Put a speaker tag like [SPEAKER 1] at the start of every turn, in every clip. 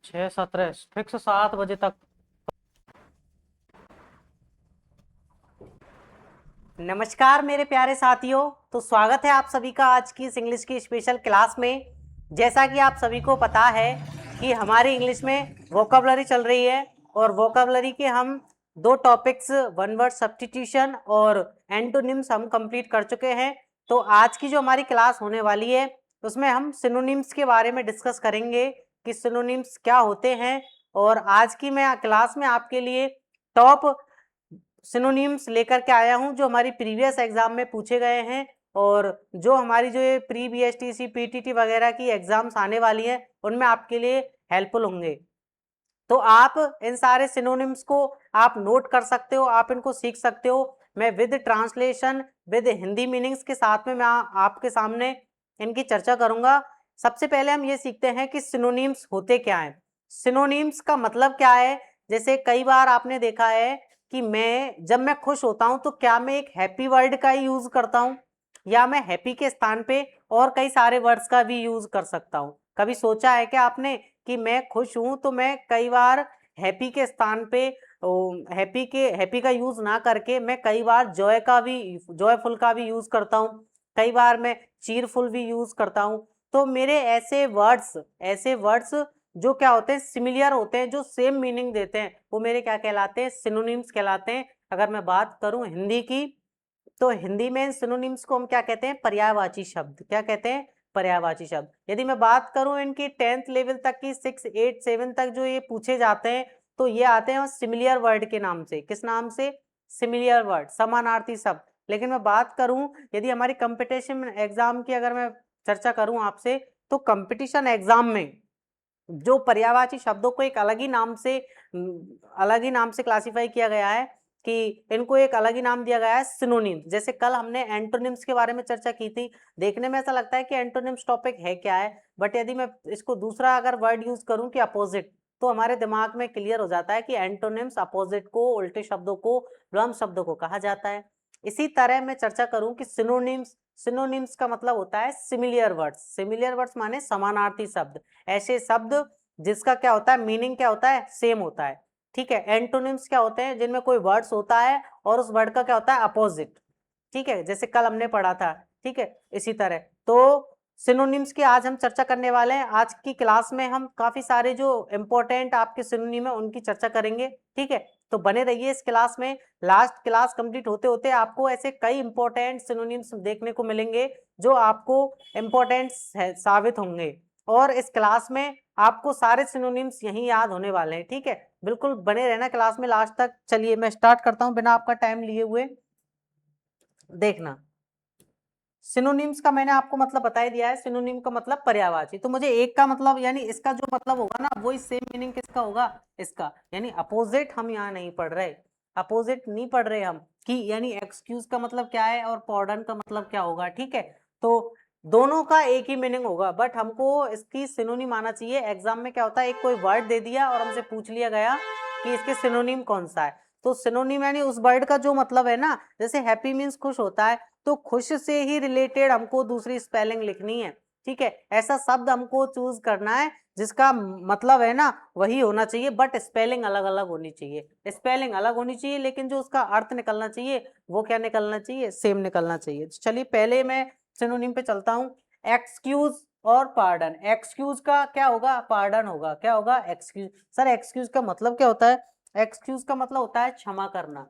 [SPEAKER 1] 6:17 fix 7 बजे तक।
[SPEAKER 2] नमस्कार मेरे प्यारे साथियों। तो स्वागत है आप सभी का आज की इस इंग्लिश की स्पेशल क्लास में। जैसा कि आप सभी को पता है कि हमारी इंग्लिश में वोकैबुलरी चल रही है और वोकैबुलरी के हम दो टॉपिक्स वन वर्ड सब्स्टिट्यूशन और एंटोनिम्स हम कंप्लीट कर चुके हैं। तो आज की जो हमारी क्लास होने वाली है उसमें हम सिनोनिम्स के बारे में डिस्कस करेंगे कि सिनोनिम्स क्या होते हैं। और आज की मैं क्लास में आपके लिए टॉप सिनोनिम्स लेकर के आया हूं जो हमारी प्रीवियस एग्जाम में पूछे गए हैं और जो हमारी जो ये प्री बीएसटीसी पीटीटी वगैरह की एग्जाम्स आने वाली हैं उनमें आपके लिए हेल्पफुल होंगे। तो आप इन सारे सिनोनिम्स को आप नोट कर सकते हो, आप इनको सीख सकते हो। मैं with translation with Hindi meanings के साथ में मैं आपके सामने इनकी चर्चा करूंगा। सबसे पहले हम ये सीखते हैं कि सिनोनिम्स होते क्या हैं। सिनोनिम्स का मतलब क्या है। जैसे कई बार आपने देखा है कि जब मैं खुश होता हूं तो क्या मैं एक हैप्पी वर्ड का ही यूज करता हूं या मैं हैप्पी के स्थान पे और कई सारे वर्ड्स का भी यूज कर सकता हूं। कभी सोचा है क्या आपने कि मैं खुश हूं तो मैं कई बार हैप्पी के स्थान पे हैप्पी का यूज ना करके मैं कई बार जॉयफुल का भी यूज करता हूं। कई बार मैं चीरफुल भी यूज करता हूं। तो मेरे ऐसे वर्ड्स जो क्या होते हैं, सिमिलियर होते हैं, जो सेम मीनिंग देते हैं, वो मेरे क्या कहलाते हैं, सिनोनिम्स कहलाते हैं। अगर मैं बात करूं हिंदी की तो हिंदी में सिनोनिम्स को हम क्या कहते हैं, पर्यायवाची शब्द। क्या कहते हैं, पर्यायवाची शब्द। यदि मैं बात करूं इनकी 10th लेवल तक की, 6, 8, 7 तक जो ये पूछे जाते हैं तो ये आते हैं सिमिलियर वर्ड के नाम से। किस नाम से, सिमिलियर वर्ड, समानार्थी शब्द। लेकिन मैं बात करूं यदि हमारी कंपटीशन एग्जाम की अगर मैं चर्चा करूं आपसे, तो कंपटीशन एग्जाम में जो पर्यायवाची शब्दों को एक अलग ही नाम से क्लासिफाई किया गया है कि इनको एक अलग ही नाम दिया गया है, सिनोनिम्स। जैसे कल हमने एंटोनिम्स के बारे में चर्चा की थी। देखने में ऐसा लगता है कि एंटोनिम्स टॉपिक है क्या है, बट यदि मैं इसको दूसरा अगर वर्ड यूज करूं कि अपोजिट, तो हमारे दिमाग में क्लियर हो जाता है कि एंटोनिम्स अपोजिट को, उल्टे शब्दों को, विलोम शब्दों को कहा जाता है। इसी तरह मैं चर्चा करूं कि सिनोनिम्स का मतलब होता है सिमिलियर वर्ड्स। सिमिलियर वर्ड्स माने समानार्थी शब्द, ऐसे शब्द जिसका क्या होता है, मीनिंग क्या होता है, सेम होता है। ठीक है। एंटोनिम्स क्या होते हैं, जिनमें कोई वर्ड्स होता है और उस वर्ड का क्या होता है, अपोजिट। ठीक है, जैसे कल हमने पढ़ा था। ठीक है, इसी तरह तो सिनोनिम्स की आज हम चर्चा करने वाले हैं। आज की क्लास में हम काफी सारे जो इंपॉर्टेंट आपके सिनोनिम है उनकी चर्चा करेंगे। ठीक है, तो बने रहिए इस क्लास में। लास्ट क्लास कंप्लीट होते होते आपको ऐसे कई इंपॉर्टेंट सिनोनिम्स देखने को मिलेंगे जो आपको इंपॉर्टेंट साबित होंगे। और इस क्लास में आपको सारे सिनोनिम्स यही याद होने वाले हैं। ठीक है, बिल्कुल बने रहना क्लास में लास्ट तक। चलिए मैं स्टार्ट करता हूं बिना आपका टाइम लिए हुए। देखना, सिनोनिम्स का मैंने आपको मतलब बता ही दिया है। सिनोनिम का मतलब पर्यायवाची। तो मुझे एक का मतलब यानी इसका जो मतलब होगा ना, वही सेम मीनिंग किसका होगा, इसका। यानी अपोजिट हम यहाँ नहीं पढ़ रहे, अपोजिट नहीं पढ़ रहे हम कि यानी एक्सक्यूज का मतलब क्या है और पॉर्डन का मतलब क्या होगा। ठीक है, तो दोनों का एक ही मीनिंग होगा, बट हमको इसकी सिनोनिम आना चाहिए। एग्जाम में क्या होता है, एक कोई वर्ड दे दिया और हमसे पूछ लिया गया कि इसके सिनोनिम कौन सा है। तो सिनोनिम यानी उस वर्ड का जो मतलब है ना, जैसे हैप्पी मीन्स खुश होता है, तो खुश से ही रिलेटेड हमको दूसरी स्पेलिंग लिखनी है। ठीक है, ऐसा शब्द हमको चूज करना है जिसका मतलब है ना वही होना चाहिए, बट स्पेलिंग अलग अलग होनी चाहिए। स्पेलिंग अलग होनी चाहिए लेकिन जो उसका अर्थ निकलना चाहिए वो क्या निकलना चाहिए, सेम निकलना चाहिए। चलिए पहले मैं सिनोनिम पे चलता हूँ। एक्सक्यूज और पार्डन। एक्सक्यूज का क्या होगा, पार्डन होगा। क्या होगा, एक्सक्यूज। सर एक्सक्यूज का मतलब क्या होता है, एक्सक्यूज का मतलब होता है क्षमा करना।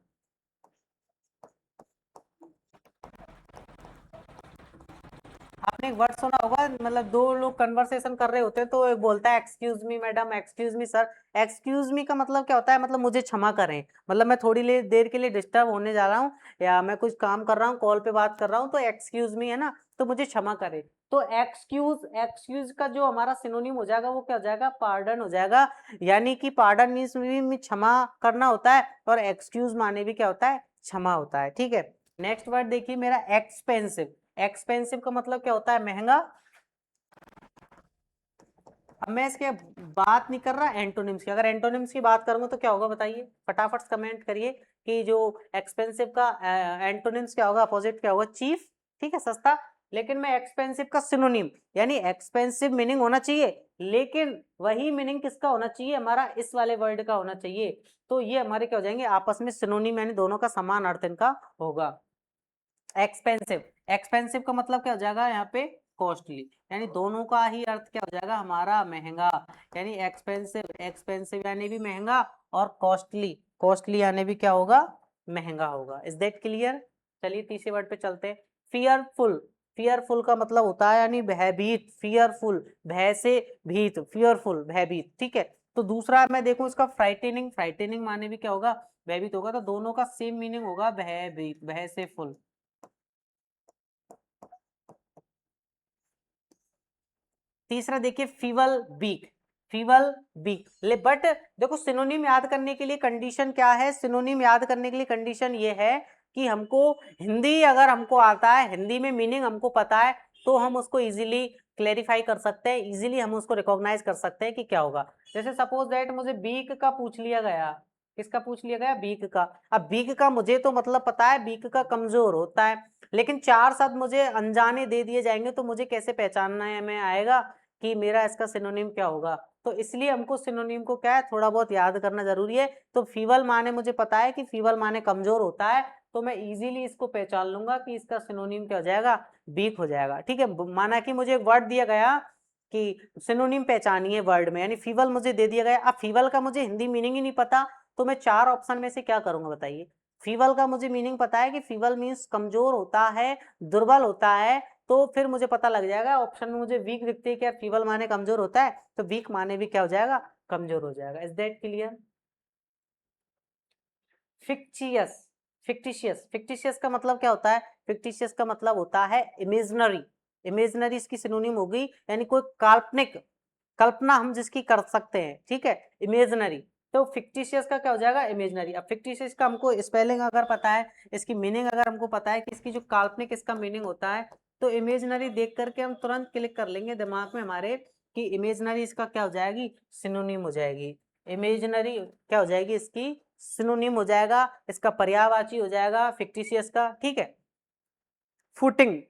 [SPEAKER 2] आपने एक वर्ड सुना होगा, मतलब दो लोग कन्वर्सेशन कर रहे होते हैं तो एक बोलता है excuse me madam, excuse me sir. Excuse me का मतलब क्या होता है, मतलब मुझे क्षमा करें, मतलब मैं थोड़ी देर के लिए डिस्टर्ब होने जा रहा हूँ या मैं कुछ काम कर रहा हूँ, कॉल पे बात कर रहा हूँ, तो एक्सक्यूज मी है ना, तो मुझे क्षमा करें। तो एक्सक्यूज, एक्सक्यूज का जो हमारा सिनोनिम हो जाएगा वो क्या हो जाएगा, पार्डन हो जाएगा। यानी कि पार्डन मीन्स भी क्षमा करना होता है और एक्सक्यूज माने भी क्या होता है, क्षमा होता है। ठीक है, नेक्स्ट वर्ड देखिए मेरा, एक्सपेंसिव। एक्सपेंसिव का मतलब क्या होता है, महंगा। अब मैं इसके बात नहीं कर रहा एंटोनिम्स की। अगर एंटोनिम्स की बात करूंगा तो क्या होगा बताइए, फटाफट कमेंट करिए कि जो एक्सपेंसिव का एंटोनिम्स क्या होगा, अपोजिट क्या होगा, चीफ। ठीक है, सस्ता। लेकिन मैं एक्सपेंसिव का सिनोनिम, यानी एक्सपेंसिव मीनिंग होना चाहिए लेकिन वही मीनिंग किसका होना चाहिए, हमारा इस वाले वर्ड का होना चाहिए। तो ये हमारे क्या हो जाएंगे, आपस में सिनोनिम, यानी दोनों का समान अर्थ इनका होगा। एक्सपेंसिव, एक्सपेंसिव का मतलब क्या हो जाएगा यहाँ पे, कॉस्टली, यानी दोनों का ही अर्थ क्या हो जाएगा हमारा, महंगा। यानी एक्सपेंसिव, एक्सपेंसिव यानी भी महंगा, और कॉस्टली, कॉस्टली यानी भी क्या होगा, महंगा होगा। Is that clear? चलिए तीसरे वर्ड पे चलते हैं। फियरफुल, फियरफुल का मतलब होता है यानी भयभीत, फियरफुल, भय से भीत, फियरफुल, भयभीत, ठीक है। तो दूसरा मैं देखूं इसका फ्राइटेनिंग, फ्राइटेनिंग माने भी क्या होगा, भयभीत होगा। तो दोनों का सेम मीनिंग होगा, भयभीत, भय से फुल। तीसरा देखिए फीवल बीक, फीवल बीक ले, बट देखो सिनोनिम याद करने के लिए कंडीशन क्या है, सिनोनिम याद करने के लिए कंडीशन ये है कि हमको हिंदी अगर हमको आता है, हिंदी में मीनिंग हमको पता है, तो हम उसको इजीली क्लेरिफाई कर सकते हैं, इजीली हम उसको रिकॉग्नाइज कर सकते हैं कि क्या होगा। जैसे सपोज दैट मुझे बीक का पूछ लिया गया, किसका पूछ लिया गया, बीक का। अब बीक का मुझे तो मतलब पता है, बीक का कमजोर होता है, लेकिन चार शब्द मुझे अनजाने दे दिए जाएंगे तो मुझे कैसे पहचानना है, में आएगा कि मेरा इसका सिनोनिम क्या होगा। तो इसलिए हमको सिनोनिम को क्या है, थोड़ा बहुत याद करना जरूरी है। तो फीवल माने मुझे पता है कि फीवल माने कमजोर होता है, तो मैं इजीली इसको पहचान लूंगा कि इसका सिनोनिम क्या हो जाएगा, वीक हो जाएगा, ठीक है। माना कि मुझे एक वर्ड दिया गया कि सिनोनिम पहचानिए वर्ड में, यानी फीवल मुझे दे दिया गया। अब फीवल का मुझे हिंदी मीनिंग ही नहीं पता, तो मैं चार ऑप्शन में से क्या करूंगा बताइए। फीवल का मुझे मीनिंग पता है कि फीवल मीन्स कमजोर होता है, दुर्बल होता है, तो फिर मुझे पता लग जाएगा। ऑप्शन में मुझे वीक दिखती है, क्या फीबल माने कमजोर होता है, तो वीक माने भी क्या हो जाएगा, कमजोर हो जाएगा। Is that clear? Fictitious, fictitious, fictitious का मतलब क्या होता है, फिक्टिशियस का मतलब होता है इमेजिनरी, इमेजिनरी इसकी सिनोनिम होगी, यानी कोई काल्पनिक, कल्पना हम जिसकी कर सकते हैं, ठीक है, इमेजिनरी। तो फिक्टिशियस का क्या हो जाएगा, इमेजिनरी। अब फिक्टिशियस का हमको स्पेलिंग अगर पता है, इसकी मीनिंग अगर हमको पता है कि इसकी जो काल्पनिक इसका मीनिंग होता है, तो इमेजिनरी देख करके हम तुरंत क्लिक कर लेंगे दिमाग में हमारे कि इमेजिनरी इसका क्या हो जाएगी, सिनोनिम हो जाएगी। इमेजिनरी क्या हो जाएगी, इसकी सिनोनिम हो जाएगा, इसका पर्यायवाची हो जाएगा फिक्टिशियस का, ठीक है। फुटिंग,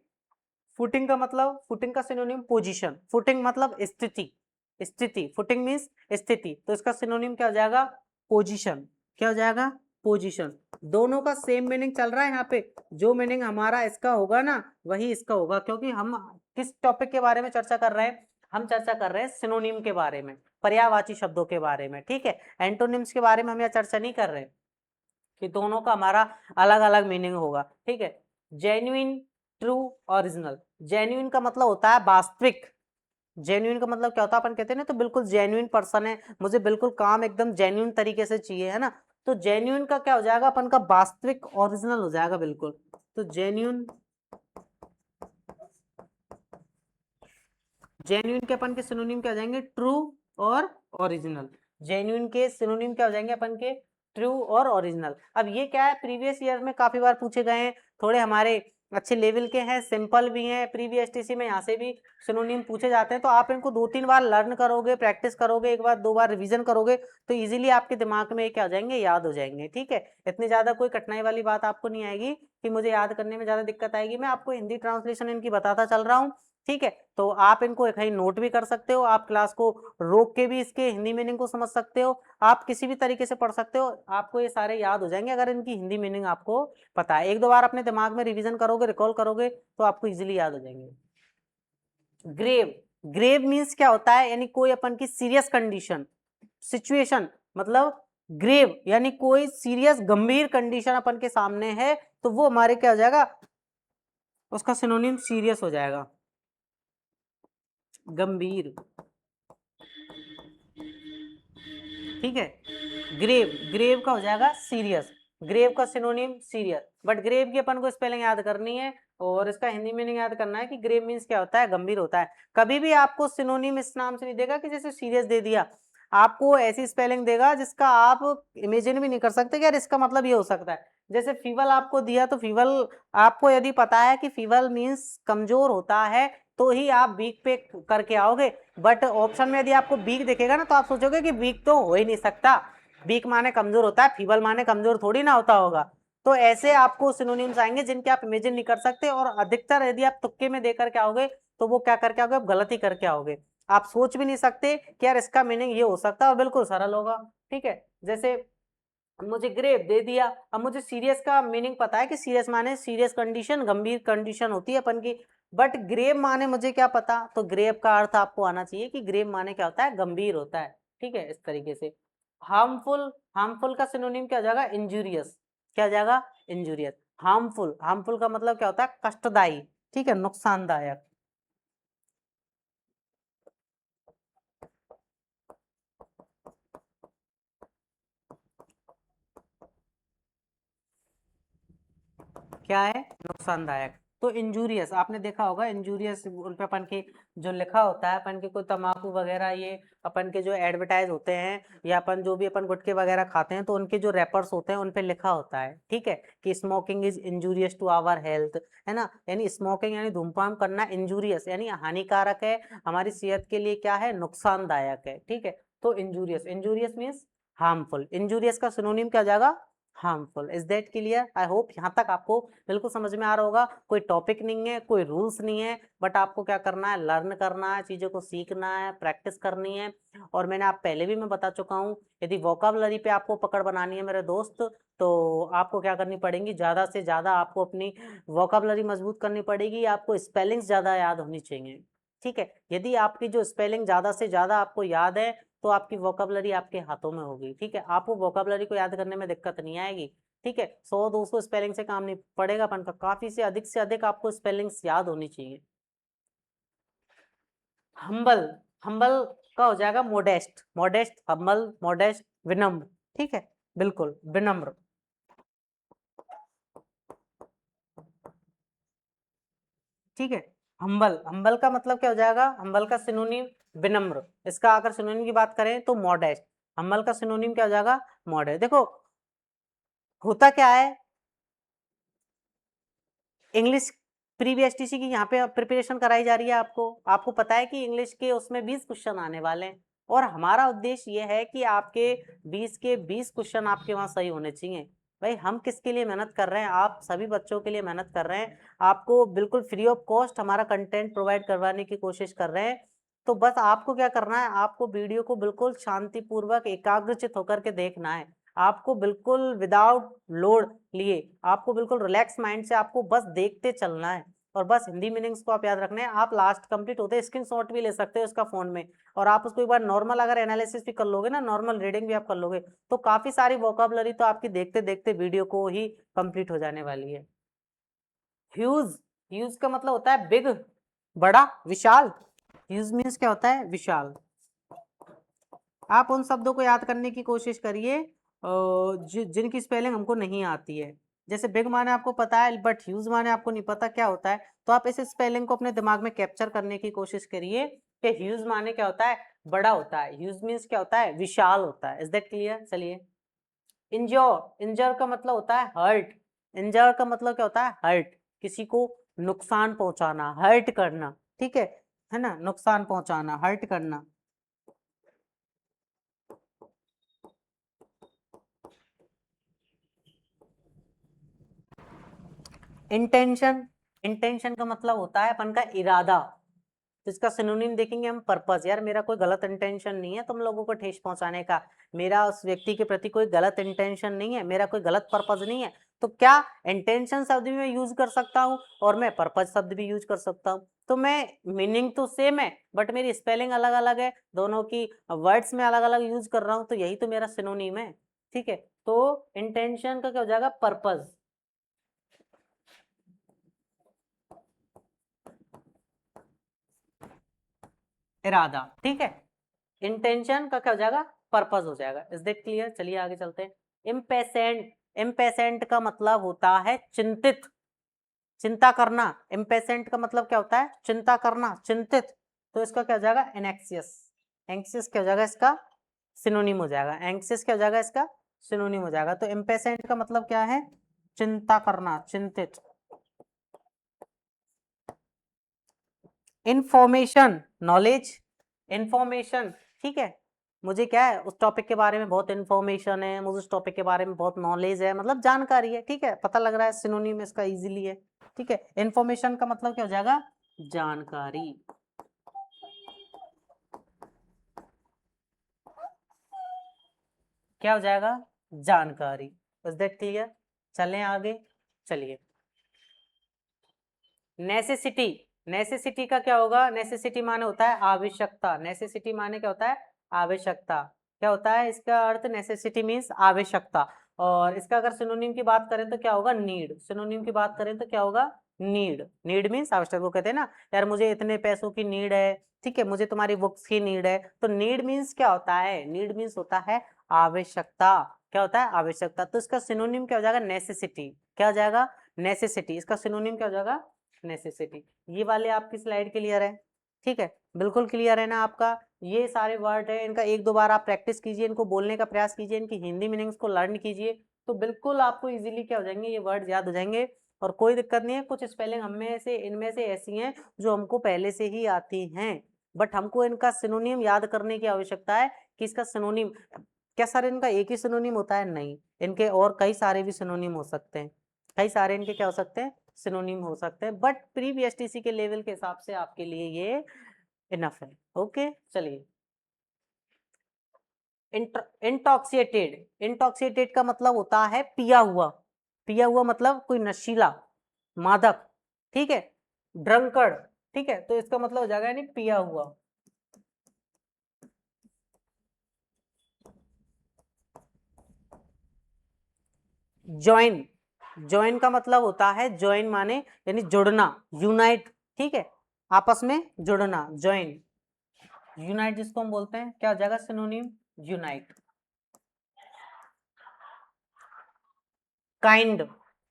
[SPEAKER 2] फुटिंग का मतलब, फुटिंग का सिनोनिम पोजीशन, फुटिंग मतलब स्थिति, स्थिति, फुटिंग मींस स्थिति, तो इसका सिनोनिम क्या हो जाएगा, पोजीशन, क्या हो जाएगा, पोजीशन। दोनों का सेम मीनिंग चल रहा है यहाँ पे, जो मीनिंग हमारा इसका होगा ना वही इसका होगा, क्योंकि हम किस टॉपिक के बारे में चर्चा कर रहे हैं, हम चर्चा कर रहे हैं सिनोनिम के बारे में, पर्यायवाची शब्दों के बारे में, ठीक है। एंटोनिम्स के बारे में हम यहाँ चर्चा नहीं कर रहे कि दोनों का हमारा अलग अलग मीनिंग होगा, ठीक है। Genuine, true, original. जेन्युइन का मतलब होता है वास्तविक, जेन्युइन का मतलब क्या होता है, अपन कहते हैं ना तो बिल्कुल जेन्युइन पर्सन है, मुझे बिल्कुल काम एकदम जेन्युइन तरीके से चाहिए, है ना। तो जेन्युइन का क्या हो जाएगा अपन का, वास्तविक, ओरिजिनल हो जाएगा बिल्कुल। तो जेन्युइन, जेन्युइन के अपन के सिनोनिम क्या हो जाएंगे, ट्रू और ओरिजिनल। जेन्युइन के सिनोनिम क्या हो जाएंगे अपन के, ट्रू और ओरिजिनल। अब ये क्या है, प्रीवियस ईयर में काफी बार पूछे गए हैं, थोड़े हमारे अच्छे लेवल के हैं, सिंपल भी हैं, प्रीवियस टीसी में यहाँ से भी सिनोनिम पूछे जाते हैं। तो आप इनको 2-3 बार लर्न करोगे, प्रैक्टिस करोगे, एक बार 2 बार रिवीजन करोगे, तो इजीली आपके दिमाग में क्या हो जाएंगे, याद हो जाएंगे, ठीक है। इतनी ज्यादा कोई कठिनाई वाली बात आपको नहीं आएगी कि मुझे याद करने में ज्यादा दिक्कत आएगी। मैं आपको हिंदी ट्रांसलेशन इनकी बताता चल रहा हूँ, ठीक है। तो आप इनको एक ही नोट भी कर सकते हो, आप क्लास को रोक के भी इसके हिंदी मीनिंग को समझ सकते हो, आप किसी भी तरीके से पढ़ सकते हो, आपको ये सारे याद हो जाएंगे अगर इनकी हिंदी मीनिंग आपको पता है। 1-2 बार अपने दिमाग में रिवीजन करोगे, रिकॉल करोगे, तो आपको इजीली याद हो जाएंगे। ग्रेव, ग्रेव मीन्स क्या होता है, यानी कोई अपन की सीरियस कंडीशन, सिचुएशन, मतलब ग्रेव यानी कोई सीरियस गंभीर कंडीशन अपन के सामने है, तो वो हमारे क्या हो जाएगा, उसका सिनोनिम सीरियस हो जाएगा, गंभीर, ठीक है। ग्रेव, ग्रेव का हो जाएगा सीरियस, ग्रेव का सिनोनिम सीरियस। बट ग्रेव की अपन को स्पेलिंग याद करनी है और इसका हिंदी मीनिंग याद करना है कि ग्रेव मीन्स क्या होता है, गंभीर होता है। कभी भी आपको सिनोनिम इस नाम से नहीं देगा कि जैसे सीरियस दे दिया, आपको ऐसी स्पेलिंग देगा जिसका आप इमेजिन भी नहीं कर सकते कि यार इसका मतलब ये हो सकता है। जैसे फीवल आपको दिया, तो फीवल आपको यदि पता है कि फीवल मीन्स कमजोर होता है, तो ही आप वीक पे करके आओगे। बट ऑप्शन में यदि आपको वीक दिखेगा ना, तो आप सोचोगे कि वीक तो हो ही नहीं सकता, वीक माने कमजोर होता है, फीबल माने कमजोर थोड़ी ना होता होगा। तो ऐसे आपको सिनोनिम्स आएंगे जिनके आप इमेजिन नहीं कर सकते, और अधिकतर यदि आप तुक्के में देकर के आओगे तो वो क्या करके आओगे, आप गलती करके आओगे। आप सोच भी नहीं सकते कि यार इसका मीनिंग ये हो सकता है, और बिल्कुल सरल होगा। ठीक है, जैसे मुझे ग्रेव दे दिया, अब मुझे सीरियस का मीनिंग पता है कि सीरियस माने सीरियस कंडीशन, गंभीर कंडीशन होती है अपन की, बट ग्रेव माने मुझे क्या पता, तो ग्रेव का अर्थ आपको आना चाहिए कि ग्रेव माने क्या होता है, गंभीर होता है। ठीक है, इस तरीके से। हार्मफुल, हार्मफुल का सिनोनिम क्या हो जाएगा, इंजूरियस। क्या हो जाएगा, इंजूरियस। हार्मफुल, हार्मफुल का मतलब क्या होता है, कष्टदायी। ठीक है, नुकसानदायक। क्या है, नुकसानदायक। तो इंजूरियस आपने देखा होगा, इंजूरियस उन पे अपन के जो लिखा होता है, अपन के कोई तंबाकू वगैरह, ये अपन के जो एडवर्टाइज होते हैं, या अपन जो भी अपन गुटखे वगैरह खाते हैं, तो उनके जो रैपर्स होते हैं उन पे लिखा होता है, ठीक है, कि smoking is injurious to our health, है ना, यानी स्मोकिंग यानी धूम्रपान करना इंजूरियस यानी हानिकारक है, हमारी सेहत के लिए क्या है, नुकसानदायक है। ठीक है, तो injurious, injurious means harmful, injurious का सिनोनिम क्या हो जाएगा, harmful. Is that clear? I hope यहाँ तक आपको बिल्कुल समझ में आ रहा होगा। कोई टॉपिक नहीं है, कोई रूल्स नहीं है, बट आपको क्या करना है, लर्न करना है, चीजों को सीखना है, प्रैक्टिस करनी है। और मैंने आप पहले भी मैं बता चुका हूँ, यदि वोकैबुलरी पे आपको पकड़ बनानी है मेरे दोस्त, तो आपको क्या करनी पड़ेगी, ज्यादा से ज्यादा आपको अपनी वोकैबुलरी मजबूत करनी पड़ेगी, आपको स्पेलिंग्स ज्यादा याद होनी चाहिए। ठीक है, यदि आपकी जो स्पेलिंग ज्यादा से ज्यादा आपको याद है, तो आपकी वोकैबुलरी आपके हाथों में होगी। ठीक है, आपको वोकैबुलरी को याद करने में दिक्कत नहीं आएगी। ठीक है, 100-200 स्पेलिंग से काम नहीं पड़ेगा अपन का, काफी से अधिक आपको स्पेलिंग्स याद होनी चाहिए। हम्बल, हम्बल का हो जाएगा मोडेस्ट, मोडेस्ट, हम्बल, मोडेस्ट, विनम्र। ठीक है, बिल्कुल विनम्र। ठीक है, हम्बल, हम्बल का मतलब क्या हो जाएगा, हम्बल का सिनोनिम विनम्र। इसका अगर सिनोनिम की बात करें तो मॉडेस्ट। हम्बल का सिनोनिम क्या हो जाएगा, मॉडेस्ट। देखो होता क्या है, इंग्लिश प्री बीएसटीसी की यहाँ पे प्रिपरेशन कराई जा रही है आपको, आपको पता है कि इंग्लिश के उसमें 20 क्वेश्चन आने वाले हैं, और हमारा उद्देश्य ये है कि आपके 20 के 20 क्वेश्चन आपके वहां सही होने चाहिए। भाई हम किसके लिए मेहनत कर रहे हैं, आप सभी बच्चों के लिए मेहनत कर रहे हैं, आपको बिल्कुल फ्री ऑफ कॉस्ट हमारा कंटेंट प्रोवाइड करवाने की कोशिश कर रहे हैं। तो बस आपको क्या करना है, आपको वीडियो को बिल्कुल शांतिपूर्वक एकाग्रचित होकर के देखना है, आपको बिल्कुल विदाउट लोड लिए, आपको बिल्कुल रिलैक्स माइंड से आपको बस देखते चलना है, और बस हिंदी मीनिंग्स को आप याद रखना है। आप लास्ट कंप्लीट होते स्क्रीनशॉट भी ले सकते हो इसका फोन में, और आप उसको एक बार नॉर्मल अगर एनालिसिस भी कर लोगे ना, नॉर्मल रीडिंग भी आप कर लोगे, तो काफी सारी वोकैबुलरी तो आपकी देखते देखते वीडियो को ही कंप्लीट हो जाने वाली है। ह्यूज, ह्यूज का मतलब होता है बिग, बड़ा, विशाल। ह्यूज मीन्स क्या होता है, विशाल। आप उन शब्दों को याद करने की कोशिश करिए जिनकी स्पेलिंग हमको नहीं आती है। जैसे बिग माने आपको पता है, बट ह्यूज माने आपको नहीं पता क्या होता है, तो आप इस स्पेलिंग को अपने दिमाग में कैप्चर करने की कोशिश करिए कि ह्यूज माने क्या होता है, बड़ा होता है। ह्यूज मीन्स क्या होता है, विशाल होता है। Is that clear? चलिए, इंजोर, इंजर का मतलब होता है हर्ट। इंजर का मतलब क्या होता है, हर्ट, किसी को नुकसान पहुंचाना, हर्ट करना। ठीक है ना, नुकसान पहुंचाना, हर्ट करना। इंटेंशन, इंटेंशन का मतलब होता है अपन का इरादा, तो इसका सिनोनिम देखेंगे हम, पर्पस। यार मेरा कोई गलत इंटेंशन नहीं है तुम लोगों को ठेस पहुंचाने का, मेरा उस व्यक्ति के प्रति कोई गलत इंटेंशन नहीं है, मेरा कोई गलत पर्पस नहीं है। तो क्या इंटेंशन शब्द भी मैं यूज कर सकता हूँ, और मैं पर्पस शब्द भी यूज कर सकता हूँ। तो मैं मीनिंग तो सेम है, बट मेरी स्पेलिंग अलग अलग है, दोनों की वर्ड्स में अलग अलग यूज कर रहा हूँ, तो यही तो मेरा सिनोनिम है। ठीक है, तो इंटेंशन का क्या हो जाएगा, पर्पस, इरादा। ठीक है, इंटेंशन का क्या हो जाएगा, पर्पस हो जाएगा। Is that clear? चलिए आगे चलते हैं। इम्पेसेंट, इम्पेसेंट का मतलब होता है चिंतित, चिंता करना। इम्पेसेंट का मतलब क्या होता है, चिंता करना, चिंतित। तो इसका क्या हो जाएगा, एनेक्सियस। एंक्सियस क्या हो जाएगा, इसका सिनोनिम हो जाएगा। एंक्सियस क्या हो जाएगा, इसका सिनोनिम हो जाएगा। तो इम्पेसेंट का मतलब क्या है, चिंता करना, चिंतित। Information, knowledge, information. ठीक है, मुझे क्या है, उस टॉपिक के बारे में बहुत इंफॉर्मेशन है, मुझे उस टॉपिक के बारे में बहुत नॉलेज है, मतलब जानकारी है। ठीक है, पता लग रहा है सिनोनिम इसका इजीली है। ठीक है, इंफॉर्मेशन का मतलब क्या हो जाएगा, जानकारी। क्या हो जाएगा, जानकारी। Is that clear? चलें आगे, चलिए। नेसेसिटी, नेसेसिटी का क्या होगा, नेसेसिटी माने होता है आवश्यकता, नेसेसिटी माने क्या होता है, आवश्यकता। क्या होता है इसका अर्थ, नेसेसिटी मीन्स आवश्यकता। और इसका अगर सिनोनिम की बात करें तो क्या होगा, नीड। सिनोनिम की बात करें तो क्या होगा, नीड। नीड मीन्स आवश्यकता। वो कहते हैं ना, यार मुझे इतने पैसों की नीड है, ठीक है, मुझे तुम्हारी बुक्स की नीड है। तो नीड मीन्स क्या होता है, नीड मीन्स होता है आवश्यकता। क्या होता है, आवश्यकता। तो इसका सिनोनिम क्या हो जाएगा, नेसेसिटी। क्या हो जाएगा, नेसेसिटी। इसका सिनोनिम क्या हो जाएगा, नेसेसिटी। ये वाले आपकी स्लाइड क्लियर है? ठीक है, बिल्कुल क्लियर है ना आपका? ये सारे वर्ड है, इनका एक दो बार आप प्रैक्टिस कीजिए, इनको बोलने का प्रयास कीजिए, इनकी हिंदी मीनिंग्स को लर्न कीजिए, तो बिल्कुल आपको इजीली क्या हो जाएंगे, ये वर्ड याद हो जाएंगे। और कोई दिक्कत नहीं है, कुछ स्पेलिंग हमें से इनमें से ऐसी हैं जो हमको पहले से ही आती हैं, बट हमको इनका सिनोनिम याद करने की आवश्यकता है कि इसका सिनोनिम क्या, सर इनका एक ही सिनोनिम होता है? नहीं, इनके और कई सारे भी सिनोनिम हो सकते हैं, कई सारे इनके क्या हो सकते हैं, सिनोनिम हो सकते हैं, बट प्री बीएसटीसी के लेवल के हिसाब से आपके लिए ये इनफ है। ओके, चलिए। इंटॉक्सिएटेड, इंटॉक्सिएटेड का मतलब होता है पिया हुआ। पिया हुआ मतलब कोई नशीला, मादक, ठीक है, ड्रंकर्ड, ठीक है, तो इसका मतलब हो जाएगा यानी पिया हुआ। ज्वाइन, ज्वाइन का मतलब होता है, ज्वाइन माने यानी जुड़ना, यूनाइट, ठीक है, आपस में जुड़ना, ज्वाइन। यूनाइट जिसको हम बोलते हैं, क्या हो जाएगा सिनोनिम, यूनाइट। काइंड,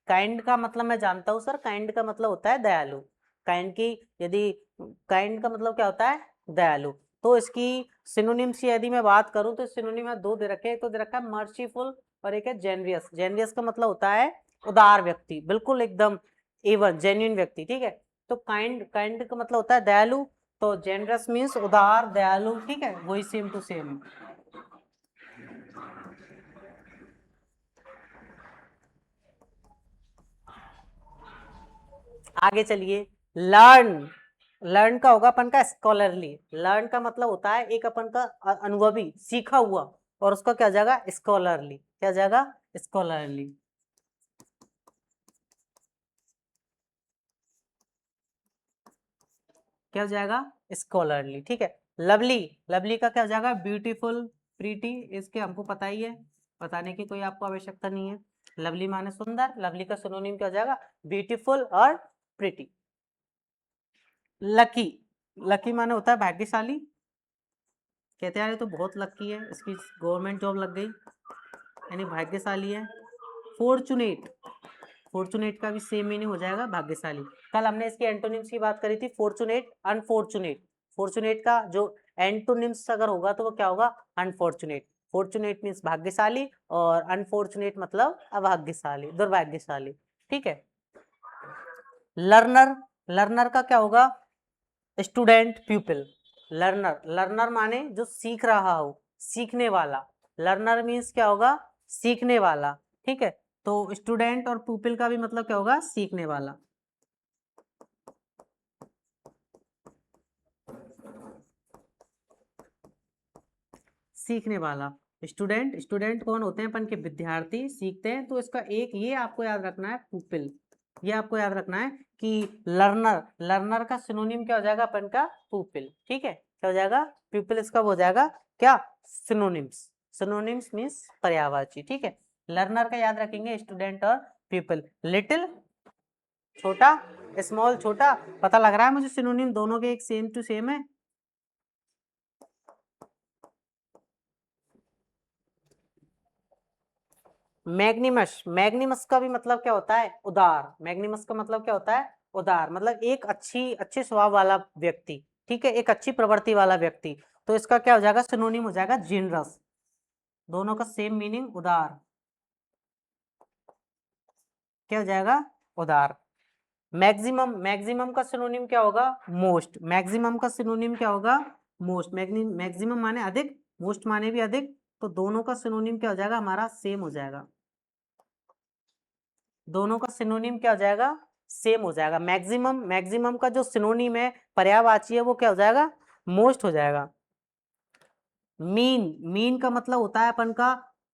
[SPEAKER 2] काइंड का मतलब मैं जानता हूं सर, काइंड का मतलब होता है दयालु। काइंड की यदि, काइंड का मतलब क्या होता है, दयालु। तो इसकी सिनोनिम्स की यदि मैं बात करूं तो सिनोनिम में दो दे रखे हैं, एक तो दे रखा है मर्सीफुल और एक है जेनरियस। जेनरियस का मतलब होता है उदार व्यक्ति, बिल्कुल एकदम एवन जेन्युइन व्यक्ति, ठीक है। तो काइंड, काइंड का मतलब होता है दयालु, तो जेनरस मीन्स उदार दयालु, ठीक है, वही सेम टू सेम। आगे चलिए। लर्न, लर्न का होगा अपन का स्कॉलरली। लर्न का मतलब होता है एक अपन का अनुभवी, सीखा हुआ, और उसका क्या जाएगा, स्कॉलरली। क्या जाएगा, स्कॉलरली। क्या हो जाएगा, स्कॉलरली, ठीक है। लवली, लवली का क्या हो जाएगा, ब्यूटीफुल, प्रीटी। इसके हमको पता ही है, बताने की कोई आपको आवश्यकता नहीं है। लवली माने सुंदर, लवली का सिनोनिम क्या हो जाएगा, ब्यूटीफुल और प्रीटी। लकी, लकी माने होता है भाग्यशाली, कहते हैं यार ये तो बहुत लकी है, इसकी गवर्नमेंट जॉब लग गई, यानी भाग्यशाली है। फॉर्चुनेट, फॉर्चुनेट का भी सेम मीनिंग हो जाएगा भाग्यशाली। कल हमने इसके एंटोनिम्स की बात करी थी, फॉर्चुनेट, अनफॉर्चुनेट। फॉर्चुनेट का जो एंटोनिम्स अगर होगा तो वो क्या होगा, अनफॉर्चुनेट। फॉर्चुनेट मीन्स भाग्यशाली और अनफॉर्चुनेट मतलब अभाग्यशाली, दुर्भाग्यशाली, ठीक है। लर्नर, लर्नर का क्या होगा, स्टूडेंट, प्यूपिल। लर्नर, लर्नर माने जो सीख रहा हो, सीखने वाला। लर्नर मीन्स क्या होगा, सीखने वाला, ठीक है। तो स्टूडेंट और प्यूपिल का भी मतलब क्या होगा, सीखने वाला। सीखने वाला, स्टूडेंट, स्टूडेंट कौन होते हैं, अपन के विद्यार्थी, सीखते हैं। तो इसका एक ये आपको याद रखना है, पुपिल। ये आपको याद रखना है कि लर्नर, लर्नर का सिनोनिम क्या हो जाएगा अपन का, पुपिल, ठीक है। क्या हो जाएगा, पुपिल इसका हो जाएगा क्या, सिनोनिम्स। सिनोनिम्स मीन्स पर्यायवाची, ठीक है। लर्नर का याद रखेंगे, स्टूडेंट और पीपल। लिटिल छोटा, स्मॉल छोटा, पता लग रहा है मुझे सिनोनिम दोनों के एक सेम टू सेम है। मैग्निमस, मैग्निमस का भी मतलब क्या होता है, उदार। मैग्निमस का मतलब क्या होता है, उदार, मतलब एक अच्छी, अच्छे स्वभाव वाला व्यक्ति, ठीक है, एक अच्छी प्रवृत्ति वाला व्यक्ति। तो इसका क्या हो जाएगा, सिनोनिम हो जाएगा जेनरस। दोनों का सेम मीनिंग, उदार। क्या हो जाएगा, उदार। मैक्सिमम, मैक्सिमम का सिनोनिम क्या होगा, मोस्ट। मैक्सिमम का सिनोनिम क्या होगा, मोस्ट। मैक्सिमम माने अधिक, मोस्ट माने भी अधिक, तो दोनों का सिनोनिम क्या हो जाएगा, हमारा सेम हो जाएगा। दोनों का सिनोनिम क्या हो जाएगा, सेम हो जाएगा। मैक्सिमम, मैक्सिमम का जो सिनोनिम है, पर्यायवाची है, वो क्या हो जाएगा, मोस्ट हो जाएगा। मीन, मीन का मतलब होता है अपन का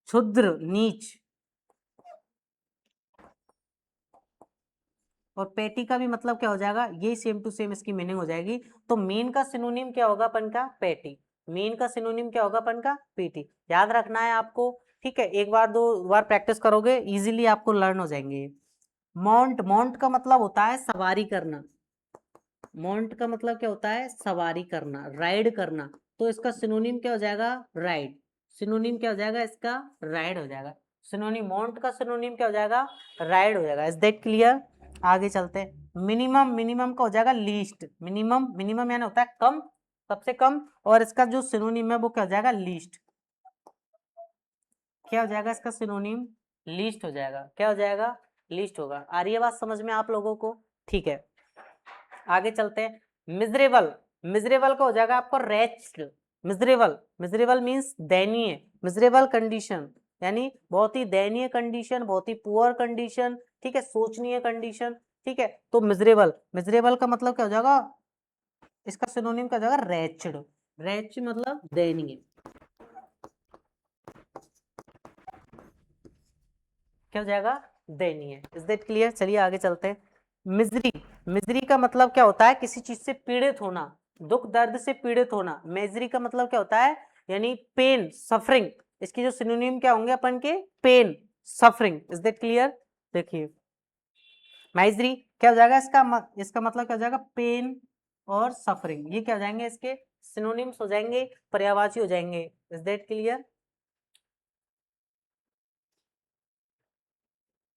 [SPEAKER 2] क्षुद्र, नीच। और पेटी का भी मतलब क्या हो जाएगा, ये सेम टू सेम इसकी मीनिंग हो जाएगी। तो मीन का सिनोनिम क्या होगा अपन का, पेटी। मीन का सिनोनिम क्या होगा अपन का, पेटी। याद रखना है आपको, ठीक है। एक बार दो बार प्रैक्टिस करोगे इजीली आपको लर्न हो जाएंगे। मॉन्ट, मॉन्ट का मतलब होता है सवारी करना। मॉन्ट का मतलब क्या होता है, सवारी करना, राइड करना। तो इसका सिनोनिम क्या हो जाएगा, राइड। सिनोनिम क्या हो जाएगा इसका, राइड हो जाएगा। सिनोनिम, मॉन्ट का सिनोनिम क्या हो जाएगा, राइड हो जाएगा। Is that clear. आगे चलते हैं। मिनिमम, मिनिमम का हो जाएगा लीस्ट। मिनिमम, मिनिमम यानी होता है कम, सबसे कम। और इसका जो सिनोनिम है वो क्या हो जाएगा, लीस्ट। क्या हो जाएगा इसका सिनोनिम, लीस्ट हो जाएगा। क्या हो जाएगा, लीस्ट होगा। आ रही है बात समझ में आप लोगों को, ठीक है। आगे चलते हैं। मिजरेबल, मिजरेबल का हो जाएगा आपको रेच्ड। मिजरेबल, मिजरेबल मींस दयनीय। मिजरेबल कंडीशन यानी बहुत ही दयनीय कंडीशन, बहुत ही पुअर कंडीशन, ठीक है, शोचनीय कंडीशन, ठीक है। तो मिजरेबल, मिजरेबल का मतलब क्या हो जाएगा, इसका सिनोनिम क्या हो जाएगा, रेच्ड। रेच्ड मतलब दयनीय। क्या हो जाएगा, दयनीय। Is that clear. चलिए आगे चलते हैं। मिजरी, मिजरी का मतलब क्या होता है, किसी चीज से पीड़ित होना, दुख दर्द से पीड़ित होना। मिजरी का मतलब क्या होता है, यानी पेन, सफरिंग। इसकी जो सिनोनिम क्या होंगे अपन के, pain, suffering. Is that clear. देखिए मिजरी क्या हो जाएगा, इसका मतलब क्या हो जाएगा, पेन और सफरिंग। ये क्या हो जाएंगे, इसके सिनोनिम्स हो जाएंगे, पर्यायवाची हो जाएंगे। Is that clear.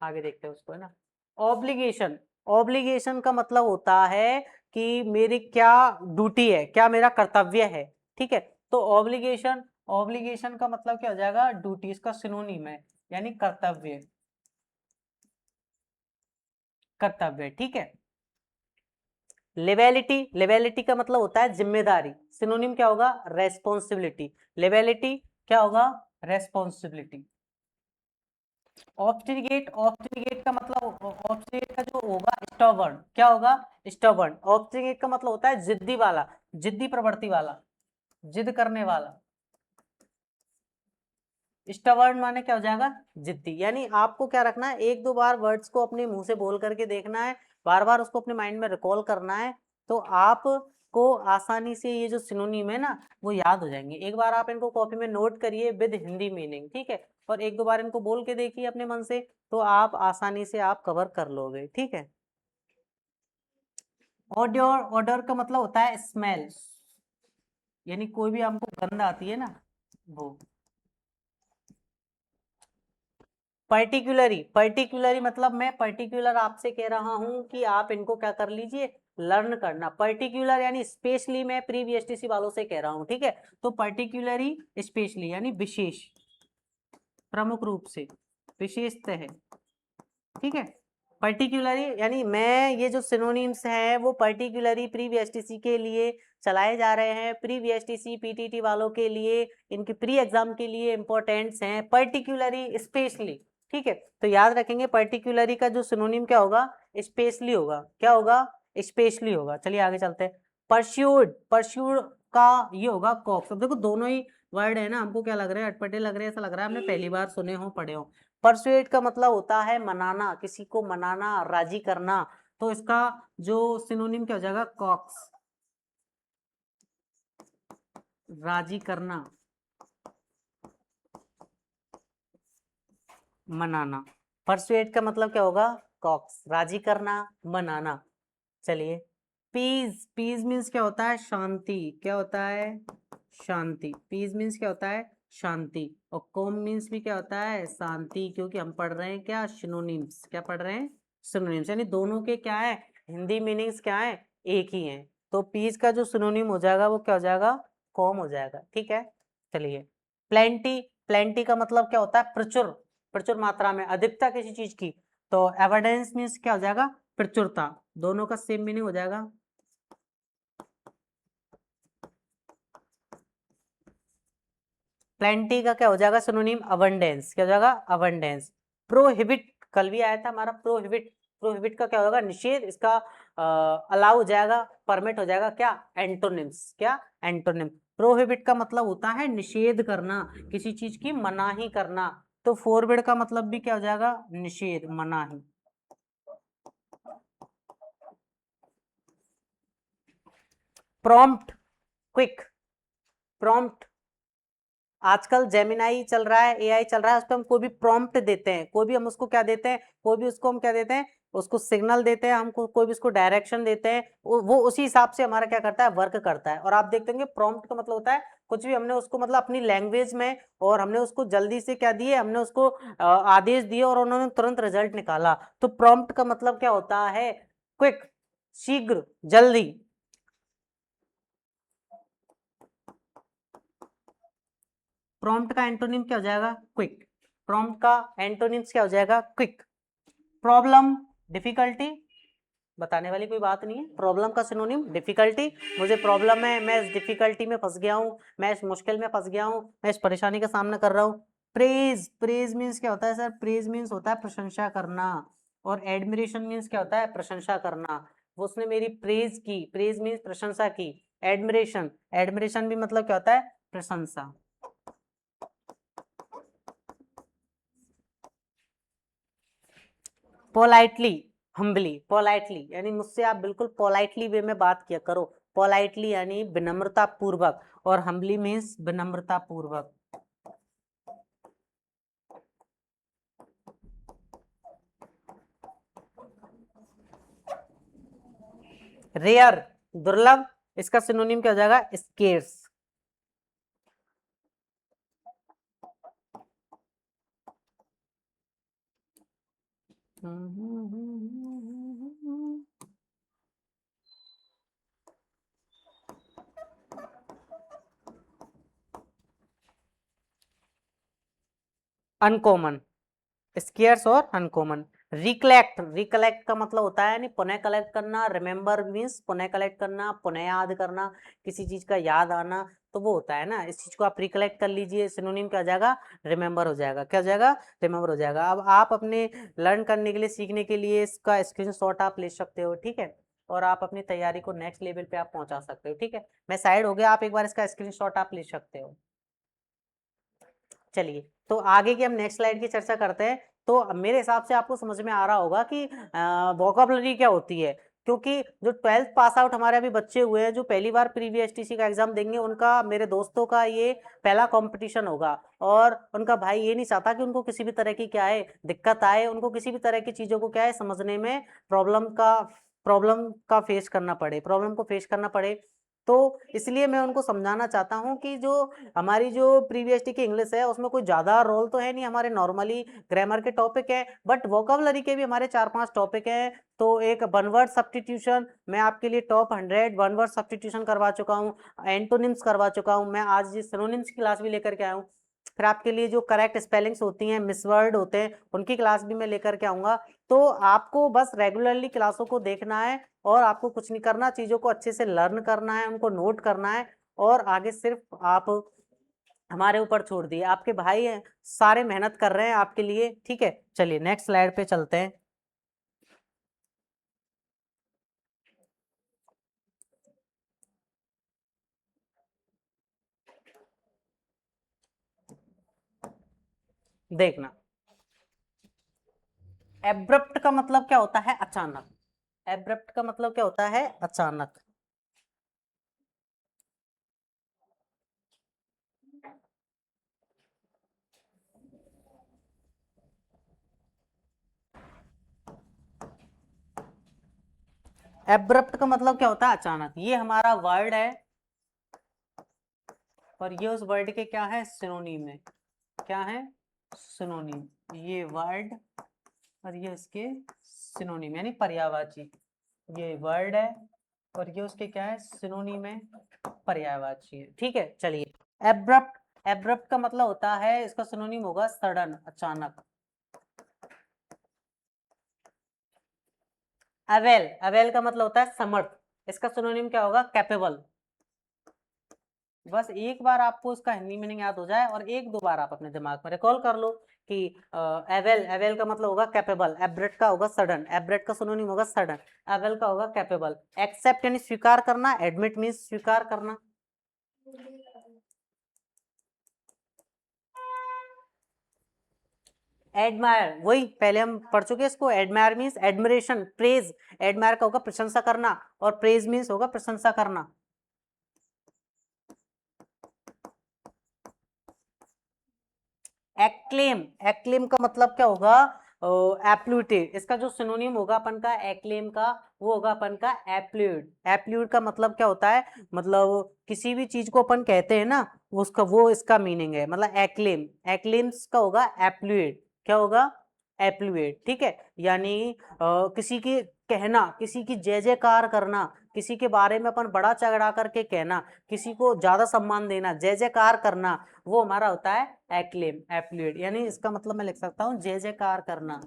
[SPEAKER 2] आगे देखते हैं उसको, है ना। ऑब्लिगेशन, ऑब्लिगेशन का मतलब होता है कि मेरी क्या ड्यूटी है, क्या मेरा कर्तव्य है, ठीक है। तो ऑब्लिगेशन, ऑब्लिगेशन का मतलब क्या हो जाएगा, ड्यूटी। इसका सिनोनिम है यानी कर्तव्य, कर्तव्य, ठीक है। लेवेलिटी, लेवेलिटी का मतलब होता है जिम्मेदारी। सिनोनिम क्या होगा, रेस्पॉन्सिबिलिटी। लेवेलिटी क्या होगा, रेस्पॉन्सिबिलिटी। ऑब्स्टिनेट, ऑब्स्टिनेट का मतलब, ऑब्स्टिनेट का जो होगा स्टबर्न, क्या होगा, स्टबर्न। ऑब्स्टिनेट का मतलब होता है जिद्दी वाला, जिद्दी प्रवृत्ति वाला, जिद करने वाला। स्टबर्न माने क्या हो जाएगा, जिद्दी। यानी आपको क्या रखना है, एक दो बार वर्ड्स को अपने मुंह से बोल करके देखना है, बार बार उसको अपने माइंड में रिकॉल करना है, तो आपको आसानी से ये जो सिनोनिम है ना वो याद हो जाएंगे। एक बार आप इनको कॉपी में नोट करिए विद हिंदी मीनिंग, ठीक है। और एक दो बार इनको बोल के देखिए अपने मन से, तो आप आसानी से आप कवर कर लोगे, ठीक है। ऑडियोर, ऑडर का मतलब होता है स्मेल, यानी कोई भी हमको गंध आती है ना वो। पर्टिकुलरी, पर्टिकुलरी मतलब मैं पर्टिकुलर आपसे कह रहा हूं कि आप इनको क्या कर लीजिए, लर्न करना। पर्टिकुलर यानी स्पेशली, मैं प्री वीएसटीसी वालों से कह रहा हूं, ठीक है। तो पर्टिकुलरी, स्पेशली यानी विशेष, प्रमुख रूप से, विशेषतः है, ठीक है। पर्टिकुलरी यानी मैं, ये जो सिनोनिम्स हैं वो पर्टिकुलरी प्री वीएसटीसी के लिए चलाए जा रहे हैं, प्री वीएसटीसी पीटीटी वालों के लिए, इनके प्री एग्जाम के लिए इंपॉर्टेंट्स हैं। पर्टिकुलरी, स्पेशली, ठीक है। तो याद रखेंगे पर्टिकुलरी का जो सिनोनिम क्या होगा, स्पेशली होगा। क्या होगा, स्पेशली होगा। चलिए आगे चलते हैं। परस्यूड, परस्यूड का ये होगा कॉक्स। अब देखो दोनों ही वर्ड है ना, हमको क्या लग रहा है, अटपटे लग रहे हैं, ऐसा लग रहा है हमने पहली बार सुने हो, पढ़े हो। परसुएट का मतलब होता है मनाना, किसी को मनाना, राजी करना। तो इसका जो सिनोनिम क्या हो जाएगा, कॉक्स, राजी करना, मनाना। परसुएट का मतलब क्या होगा, कॉक्स, राजी करना, मनाना। चलिए पीस, पीस मीन्स क्या होता है, शांति। क्या होता है, शांति। पीस मीन्स क्या होता है, शांति। और कॉम मीन्स भी क्या होता है, शांति। क्योंकि हम पढ़ रहे हैं क्या, सिनोनिम्स। क्या पढ़ रहे हैं, सिनोनिम्स। यानी दोनों के क्या है, हिंदी मीनिंग्स क्या है, एक ही है। तो पीस का जो सिनोनिम हो जाएगा वो क्या हो जाएगा, कॉम हो जाएगा, ठीक है। चलिए प्लेंटी, प्लेंटी का मतलब क्या होता है, प्रचुर, प्रचुर मात्रा में, अधिकता किसी चीज की। तो एविडेंस मीन्स क्या हो जाएगा, प्रचुरता। दोनों का सेम मीनिंग हो जाएगा। प्लेंटी का क्या हो जाएगा सिनोनिम, अबंडेंस। क्या हो जाएगा, अबंडेंस। प्रोहिबिट, कल भी आया था हमारा प्रोहिबिट। प्रोहिबिट का क्या होगा, निषेध। इसका अलाउ हो जाएगा, परमिट हो जाएगा क्या, एंटोनिम्स। क्या, एंटोनिम। प्रोहिबिट का मतलब होता है निषेध करना, किसी चीज की मनाही करना। तो फोरबिड का मतलब भी क्या हो जाएगा, निषेध, मनाही। प्रॉम्प्ट, क्विक, प्रॉम्प्ट, आजकल जेमिनाई चल रहा है, एआई चल रहा है, उस पर हम कोई भी प्रॉम्प्ट देते हैं, कोई भी हम उसको क्या देते हैं, कोई भी उसको हम क्या देते हैं, उसको सिग्नल देते हैं, हमको कोई भी उसको डायरेक्शन देते हैं, वो उसी हिसाब से हमारा क्या करता है, वर्क करता है। और आप देखते होंगे प्रॉम्प्ट का मतलब होता है कुछ भी हमने उसको मतलब अपनी लैंग्वेज में, और हमने उसको जल्दी से क्या दिए, हमने उसको आदेश दिए और उन्होंने तुरंत रिजल्ट निकाला। तो प्रॉम्प्ट का मतलब क्या होता है, क्विक, शीघ्र, जल्दी। प्रॉम्प्ट का एंटोनिम क्या हो जाएगा, क्विक। प्रॉम्प्ट का एंटोनिम्स क्या हो जाएगा, क्विक। प्रॉब्लम, डिफिकल्टी, बताने वाली कोई बात नहीं है। प्रॉब्लम का सिनोनिम डिफिकल्टी, मुझे प्रॉब्लम है, मैं इस डिफिकल्टी में फंस गया हूँ, मैं इस मुश्किल में फंस गया हूँ, मैं इस परेशानी का सामना कर रहा हूँ। प्रेज, प्रेज मीन्स क्या होता है सर, प्रेज मीन्स होता है प्रशंसा करना, और एडमिरेशन मीन्स क्या होता है, प्रशंसा करना। वो उसने मेरी प्रेज की, प्रेज मीन्स प्रशंसा की। एडमिरेशन, एडमिरेशन भी मतलब क्या होता है, प्रशंसा। पोलाइटली, हम्बली, पोलाइटली यानी मुझसे आप बिल्कुल पोलाइटली वे में बात किया करो। पोलाइटली यानी विनम्रता पूर्वक, और हम्बली मीन्स विनम्रता पूर्वक। रेयर, दुर्लभ, इसका सिनोनिम क्या हो जाएगा, स्केर्स। अनकॉमन, स्केर्स और अनकॉमन। रिकलेक्ट, रिकलेक्ट का मतलब होता है यानी पुनः कलेक्ट करना। रिमेंबर मीन्स पुनः कलेक्ट करना, पुनः याद करना, किसी चीज का याद आना, तो वो होता है ना, इस चीज को आप रिकलेक्ट कर लीजिए, सिनोनिम क्या हो जाएगा, रिमेंबर हो जाएगा। क्या हो जाएगा, रिमेंबर हो जाएगा। अब आप अपने लर्न करने के लिए, सीखने के लिए इसका स्क्रीनशॉट आप ले सकते हो, ठीक है, और आप अपनी तैयारी को नेक्स्ट लेवल पे आप पहुंचा सकते हो, ठीक है। मैं साइड हो गया, आप एक बार इसका स्क्रीनशॉट आप ले सकते हो। चलिए, तो आगे की हम नेक्स्ट स्लाइड की चर्चा करते हैं। तो मेरे हिसाब से आपको समझ में आ रहा होगा कि वोकैबुलरी क्या होती है, क्योंकि जो 12th पास आउट हमारे अभी बच्चे हुए हैं, जो पहली बार प्रीवी एसटीसी का एग्जाम देंगे, उनका, मेरे दोस्तों का ये पहला कंपटीशन होगा, और उनका भाई ये नहीं चाहता कि उनको किसी भी तरह की क्या है, दिक्कत आए, उनको किसी भी तरह की चीजों को क्या है, समझने में प्रॉब्लम का फेस करना पड़े, प्रॉब्लम को फेस करना पड़े। तो इसलिए मैं उनको समझाना चाहता हूँ कि जो हमारी जो प्रीवियस की इंग्लिश है, उसमें कोई ज्यादा रोल तो है नहीं, हमारे नॉर्मली ग्रामर के टॉपिक है, बट वोकैबुलरी के भी हमारे 4-5 टॉपिक हैं। तो एक वन वर्ड सब्स्टिट्यूशन, मैं आपके लिए टॉप 100 वन वर्ड सब्स्टिट्यूशन करवा चुका हूँ, एंटोनिम्स करवा चुका हूँ, मैं आज सिनोनिम्स की क्लास भी लेकर के आया हूँ। फिर आपके लिए जो करेक्ट स्पेलिंग्स होती हैं, मिसवर्ड होते हैं, उनकी क्लास भी मैं लेकर के आऊंगा। तो आपको बस रेगुलरली क्लासों को देखना है, और आपको कुछ नहीं करना, चीजों को अच्छे से लर्न करना है, उनको नोट करना है, और आगे सिर्फ आप हमारे ऊपर छोड़ दिए, आपके भाई हैं, सारे मेहनत कर रहे हैं आपके लिए, ठीक है। चलिए नेक्स्ट स्लाइड पे चलते हैं। देखना, एब्रप्ट का मतलब क्या होता है, अचानक। एब्रप्ट का मतलब क्या होता है, अचानक। एब्रप्ट का मतलब क्या होता है, अचानक। ये हमारा वर्ड है, और ये उस वर्ड के क्या है, सिनोनिम है। क्या है, सिनोनिम। ये वर्ड और ये इसके सिनोनिम यानी पर्यायवाची। ये वर्ड है और ये उसके क्या है, सिनोनिम है, पर्यायवाची है, ठीक है। चलिए, एब्रप्ट, एब्रप्ट का मतलब होता है, इसका सिनोनिम होगा सडन, अचानक। अवेल, अवेल का मतलब होता है समर्थ, इसका सिनोनिम क्या होगा, कैपेबल। बस एक बार आपको इसका हिंदी मीनिंग याद हो जाए, और एक दो बार आप अपने दिमाग में रिकॉल कर लो कि एवेल, एवेल का मतलब होगा कैपेबल, एब्रेट का होगा सडन, एब्रेट का सिनोनिम होगा सडन, एवेल का होगा कैपेबल। एक्सेप्ट यानी स्वीकार करना, एडमिट मीन्स स्वीकार करना। एडमायर, वही पहले हम पढ़ चुके हैं इसको। Admire means admiration, praise. Admire का होगा प्रशंसा करना, और प्रेज मीन्स होगा प्रशंसा करना। एक्लेम, एक्लेम का मतलब क्या होगा? एप्लूटेड। इसका जो सिनोनिम होगा अपन का एक्लेम का, वो होगा अपन का एप्लूड। एप्लूड का मतलब क्या होता है? मतलब किसी भी चीज को अपन कहते हैं ना, उसका वो इसका मीनिंग है, मतलब एक्लेम। एक्लेम्स का होगा एप्लूड। क्या होगा? एप्लूड, ठीक है। यानी किसी की कहना, किसी की जय जयकार करना, किसी के बारे में अपन बड़ा चढ़ा करके कहना, किसी को ज्यादा सम्मान देना, जय जयकार करना, वो हमारा होता है एक्लेम, एप्लूड। यानी इसका मतलब मैं लिख सकता हूं जय जयकार करना।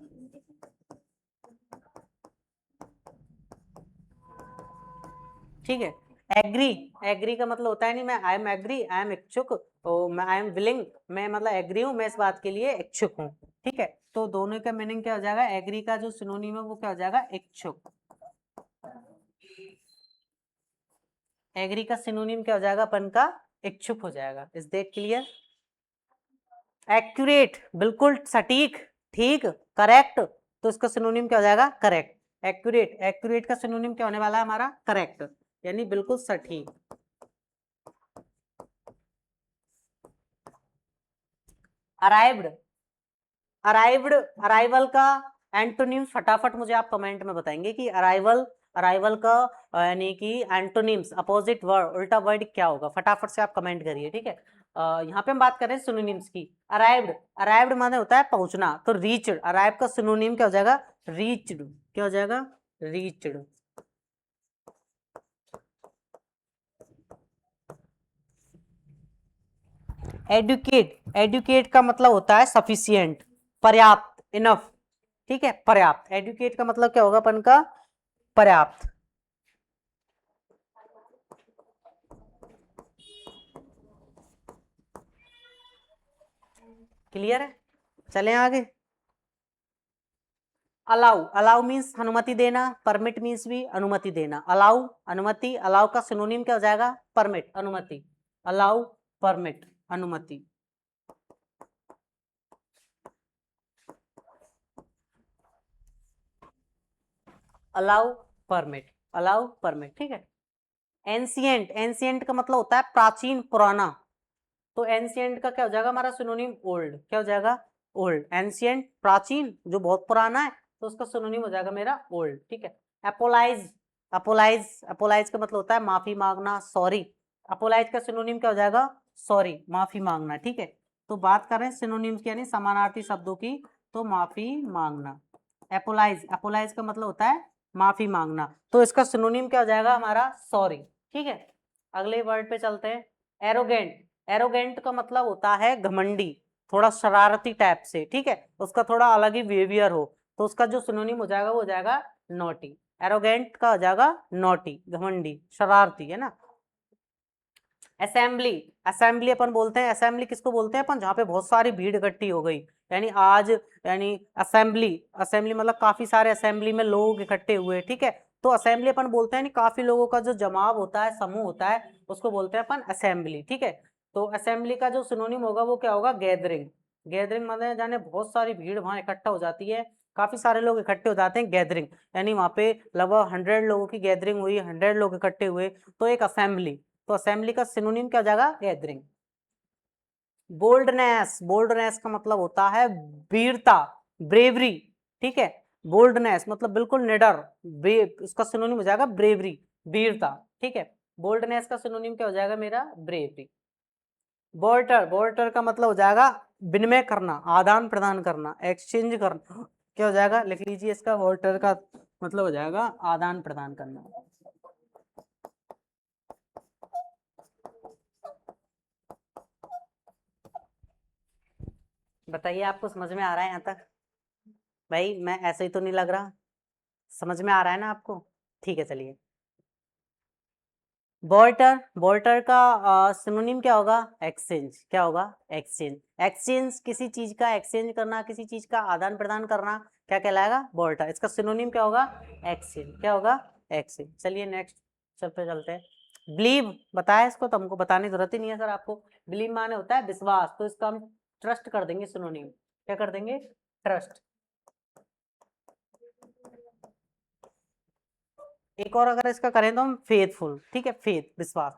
[SPEAKER 2] ठीक है। एग्री, एग्री का मतलब होता है नहीं मैं I am agree, I am इच्छुक, मैं आई एम विलिंग, मैं मतलब एग्री हूं, मैं इस बात के लिए इच्छुक हूं। ठीक है, तो दोनों का मीनिंग क्या हो जाएगा? एग्री का जो सिनोनिम है वो क्या हो जाएगा? इच्छुक। एग्री का सिनोनिम क्या हो जाएगा अपन का? इच्छुक हो जाएगा। Is that clear? एक्यूरेट, बिल्कुल सटीक, ठीक, करेक्ट, तो इसका सिनोनिम क्या हो जाएगा? करेक्ट। एक्यूरेट, एक्यूरेट का सिनोनिम क्या होने वाला है हमारा? करेक्ट, यानी बिल्कुल सटीक। अराइव्ड, अराइव्ड, अराइवल का एंटोनिम फटाफट मुझे आप कमेंट में बताएंगे कि अराइवल, अराइवल का यानी कि एंटोनिम्स, अपोजिट वर्ड, उल्टा वर्ड क्या होगा? फटाफट से आप कमेंट करिए, ठीक है। यहाँ पे हम बात कर रहे हैं सिनोनिम्स की। अराइव्ड, अराइव्ड माने होता है पहुंचना, तो रीच्ड, अराइव का सिनोनिम क्या हो जाएगा? रीच्ड। क्या हो जाएगा? रीच्ड। एडुकेट, एडुकेट का मतलब होता है सफिशियंट, पर्याप्त, इनफ। ठीक है, पर्याप्त। एडुकेट का मतलब क्या होगा अपन का? पर्याप्त। क्लियर है? चलें आगे। अलाउ, अलाउ मीन्स अनुमति देना, परमिट मीन्स भी अनुमति देना। अलाउ, अनुमति, अलाउ का सिनोनिम क्या हो जाएगा? परमिट, अनुमति। अलाउ, परमिट, अनुमति। अलाउ, परमिट, अलाउ, परमिट, ठीक है। एंशियंट, एंशियंट का मतलब होता है प्राचीन, पुराना, तो एंशियंट का क्या हो जाएगा हमारा सिनोनिम? ओल्ड। क्या हो जाएगा? ओल्ड। एंशियंट प्राचीन, जो बहुत पुराना है, तो उसका सिनोनिम हो जाएगा मेरा ओल्ड। ठीक है। अपोलाइज, अपोलाइज, अपोलाइज का मतलब होता है माफी मांगना, सॉरी। अपोलाइज का सिनोनिम क्या हो जाएगा? सॉरी, माफी मांगना। ठीक है, तो बात कर रहे हैं सिनोनिम्स की यानी समानार्थी शब्दों की, तो माफी मांगना। अपोलाइज, अपोलाइज का मतलब होता है माफी मांगना, तो इसका सिनोनिम क्या हो जाएगा हमारा? सॉरी। ठीक है, अगले वर्ड पे चलते हैं। एरोगेंट, एरोगेंट का मतलब होता है घमंडी, थोड़ा शरारती टाइप से, ठीक है, उसका थोड़ा अलग ही बिहेवियर हो, तो उसका जो सिनोनिम हो जाएगा वो हो जाएगा नॉटी। एरोगेंट का हो जाएगा नॉटी, घमंडी, शरारती, है ना। असेंबली, असेंबली अपन बोलते हैं, असेंबली किसको बोलते हैं अपन? जहाँ पे बहुत सारी भीड़ इकट्ठी हो गई, यानी आज, यानी असेंबली, असेंबली मतलब काफी सारे असेंबली में लोग इकट्ठे हुए, ठीक है, तो असेंबली अपन बोलते हैं, काफी लोगों का जो जमाव होता है, समूह होता है, उसको बोलते हैं अपन असेंबली। ठीक है, तो असेंबली का जो सिनोनिम होगा वो क्या होगा? गैदरिंग। गैदरिंग मतलब जाने बहुत सारी भीड़ वहां इकट्ठा हो जाती है, काफी सारे लोग इकट्ठे हो जाते हैं, गैदरिंग, यानी वहां पे लगभग 100 लोगों की गैदरिंग हुई, 100 लोग इकट्ठे हुए, तो एक असेंबली। तो असेंबली का सिनोनिम क्या हो जाएगा? गैदरिंग। बोल्डनेस, बोल्डनेस का मतलब होता है वीरता, ब्रेवरी। ठीक है, बोल्डनेस मतलब बिल्कुल निडर, उसका सिनोनिम हो जाएगा ब्रेवरी, वीरता। ठीक है, बोल्डनेस का सिनोनिम क्या हो जाएगा मेरा? ब्रेवरी। बोर्टर, बोर्टर का मतलब हो जाएगा विनिमय करना, आदान प्रदान करना, एक्सचेंज करना। क्या हो जाएगा? लिख लीजिए, इसका बोर्टर का मतलब हो जाएगा आदान प्रदान करना। बताइए, आपको समझ में आ रहा है यहाँ तक? भाई मैं ऐसे ही तो नहीं लग रहा, समझ में आ रहा है ना आपको? ठीक है, चलिए। बोर्टर, बोर्टर का सिनोनिम क्या होगा? एक्सचेंज। क्या होगा? एक्सचेंज। एक्सचेंज किसी चीज का एक्सचेंज करना, किसी चीज का आदान प्रदान करना, क्या कहलाएगा? बोर्टर। इसका सिनोनिम क्या होगा? एक्सचेंज। क्या होगा? एक्सचेंज। चलिए नेक्स्ट चलते चलते हैं। बिलीव, बताया इसको, तो हमको बताने की जरूरत ही नहीं है सर आपको। बिलीव माने होता है विश्वास, तो इसका हम ट्रस्ट कर देंगे सिनोनिम। क्या कर देंगे? ट्रस्ट। एक और अगर इसका करें तो हम फेथफुल, ठीक है, फेथ, विश्वास।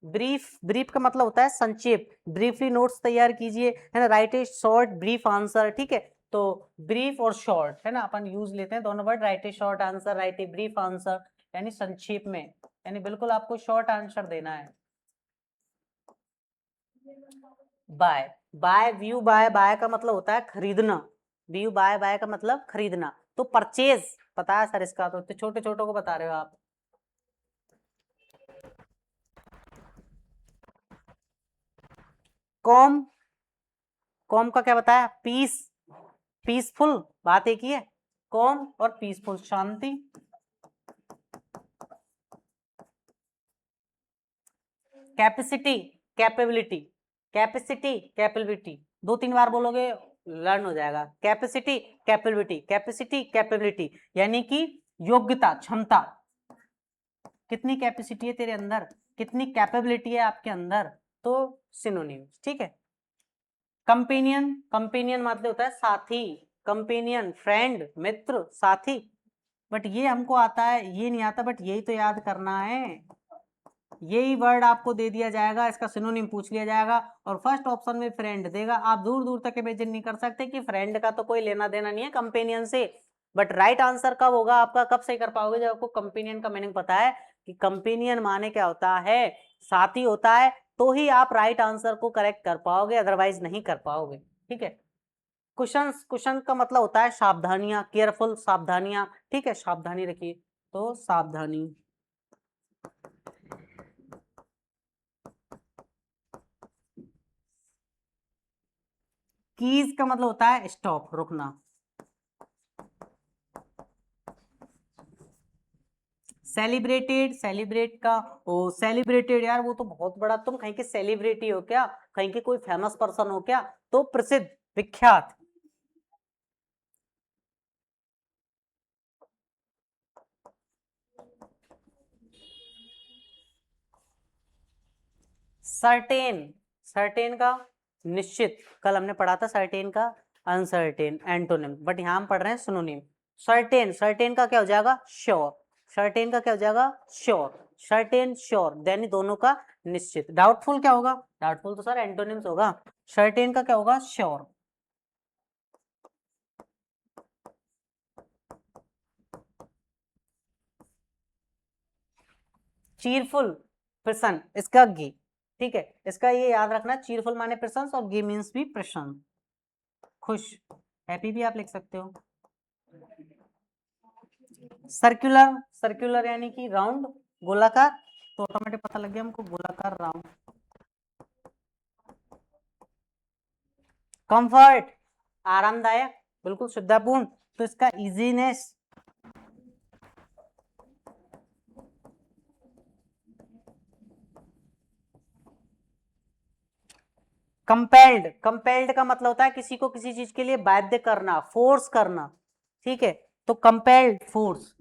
[SPEAKER 2] ब्रीफ, ब्रीफ का मतलब होता है संक्षेप, ब्रीफली नोट्स तैयार कीजिए, है ना, राइट ए शॉर्ट ब्रीफ आंसर, ठीक है। तो ब्रीफ और शॉर्ट, है ना, अपन यूज लेते हैं दोनों word, right A short answer, right a brief answer, यानी संक्षेप में, यानी बिल्कुल आपको शॉर्ट आंसर देना है। By, by, view by, by का मतलब होता है खरीदना, व्यू बाय, बाय का मतलब खरीदना। तो परचेज पता है सर इसका, तो छोटे छोटों को बता रहे हो आप। कॉम, कॉम का क्या बताया, पीस, पीसफुल, बात एक ही है, कॉम और पीसफुल, शांति। कैपेसिटी, कैपेबिलिटी, कैपेसिटी, कैपेबिलिटी, दो तीन बार बोलोगे लर्न हो जाएगा। कैपेसिटी, कैपेबिलिटी, कैपेसिटी, कैपेबिलिटी, यानी कि योग्यता, क्षमता, कितनी कैपेसिटी है तेरे अंदर, कितनी कैपेबिलिटी है आपके अंदर, तो सिनोनिम, ठीक है। कंपेनियन, कंपेनियन मतलब होता है साथी, कंपेनियन, फ्रेंड, मित्र, साथी। बट ये हमको आता है, ये नहीं आता, बट यही तो याद करना है, यही वर्ड आपको दे दिया जाएगा, इसका सिनोनिम पूछ लिया जाएगा, और फर्स्ट ऑप्शन में फ्रेंड देगा। आप दूर दूर तक इमेजिन नहीं कर सकते कि फ्रेंड का तो कोई लेना देना नहीं है कंपेनियन से। बट राइट आंसर कब होगा आपका, कब सही कर पाओगे, जब आपको कंपेनियन का मीनिंग पता है कि कंपेनियन माने क्या होता है, साथी होता है, तो ही आप राइट आंसर को करेक्ट कर पाओगे, अदरवाइज नहीं कर पाओगे, ठीक है। कुशंस, कुशन का मतलब होता है सावधानियां, केयरफुल, सावधानियां, ठीक है, सावधानी रखिए, तो सावधानी। कीज का मतलब होता है स्टॉप, रुकना। सेलिब्रेटेड, सेलिब्रेट का, ओ सेलिब्रेटेड, यार वो तो बहुत बड़ा, तुम कहीं के सेलिब्रिटी हो क्या, कहीं के कोई फेमस पर्सन हो क्या, तो प्रसिद्ध, विख्यात। सर्टेन, सर्टेन का निश्चित, कल हमने पढ़ा था सर्टेन का अनसर्टेन एंटोनिम, बट यहां हम पढ़ रहे हैं सिनोनिम। सर्टेन, सर्टेन का क्या हो जाएगा, श्योर, सर्टेन का क्या हो जाएगा, श्योर, सर्टेन, श्योर, यानी दोनों का निश्चित। डाउटफुल क्या होगा, डाउटफुल तो सर एंटोनिम्स होगा, सर्टेन का क्या होगा, श्योर। चीरफुल, प्रसन्न, इसका गी, ठीक है, इसका ये याद रखना, चीरफुल माने प्रसन्न, और गी मीन्स भी प्रसन्न, खुश, हैप्पी भी आप लिख सकते हो। सर्कुलर, सर्कुलर यानी कि राउंड, गोलाकार, तो ऑटोमेटिक पता लग गया हमको, गोलाकार, राउंड। कंफर्ट, आरामदायक, बिल्कुल सुविधापूर्ण, तो इसका इजीनेस। कंपेल्ड, कंपेल्ड का मतलब होता है किसी को किसी चीज के लिए बाध्य करना, फोर्स करना, ठीक है, तो कंपेल्ड, फोर्स।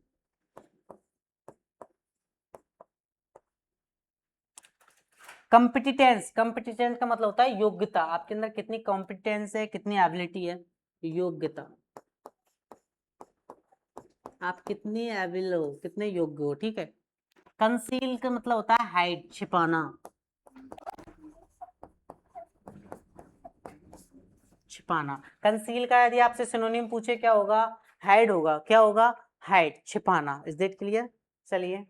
[SPEAKER 2] कॉम्पिटिटेंस, कॉम्पिटिटेंस का मतलब होता है योग्यता, आपके अंदर कितनी कॉम्पिटेंस है, कितनी एबिलिटी है, योग्यता, आप कितनी एबिल हो, कितने योग्य हो, ठीक है। कंसील का मतलब होता है हाइड, छिपाना, छिपाना। कंसील का यदि आपसे सिनोनिम पूछे क्या होगा, हाइड होगा, क्या होगा, हाइड, छिपाना। इज दैट क्लियर, चलिए।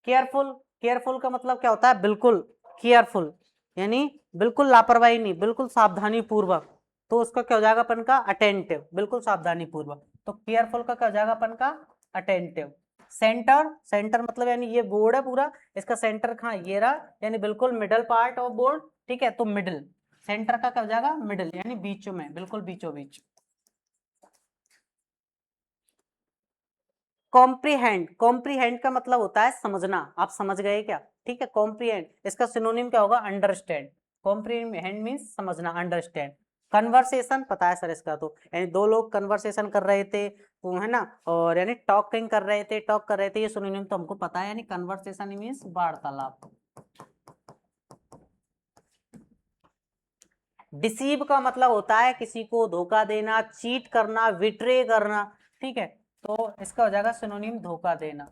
[SPEAKER 2] केयरफुल, केयरफुल का मतलब क्या होता है, बिल्कुल केयरफुल, यानी बिल्कुल लापरवाही नहीं, बिल्कुल सावधानी पूर्वक, तो उसका क्या हो जाएगा अपन का, अटेंटिव, बिल्कुल सावधानी पूर्वक, तो केयरफुल का क्या हो जाएगा अपन का, अटेंटिव। सेंटर, सेंटर मतलब यानी ये बोर्ड है पूरा, इसका सेंटर कहाँ, ये रहा, यानी बिल्कुल मिडल पार्ट ऑफ बोर्ड, ठीक है, तो मिडिल, सेंटर का क्या हो जाएगा, मिडिल, यानी बीचों में, बिल्कुल बीचों बीच। कॉम्प्रीहेंड, कॉम्प्रीहेंड का मतलब होता है समझना, आप समझ गए क्या, ठीक है, कॉम्प्रीहेंड, इसका सिनोनिम क्या होगा, अंडरस्टैंड, कॉम्प्रीहेंड मींस समझना, अंडरस्टैंड। कन्वर्सेशन पता है सर इसका, तो यानी दो लोग कन्वर्सेशन कर रहे थे, वो है ना, और यानी टॉकिंग कर रहे थे, टॉक कर रहे थे, ये सिनोनिम तो हमको पता है, यानी कन्वर्सेशन मींस वार्तालाप। डिसीव का मतलब होता है किसी को धोखा देना, चीट करना, विट्रे करना, ठीक है, तो इसका हो जाएगा सिनोनिम धोखा देना।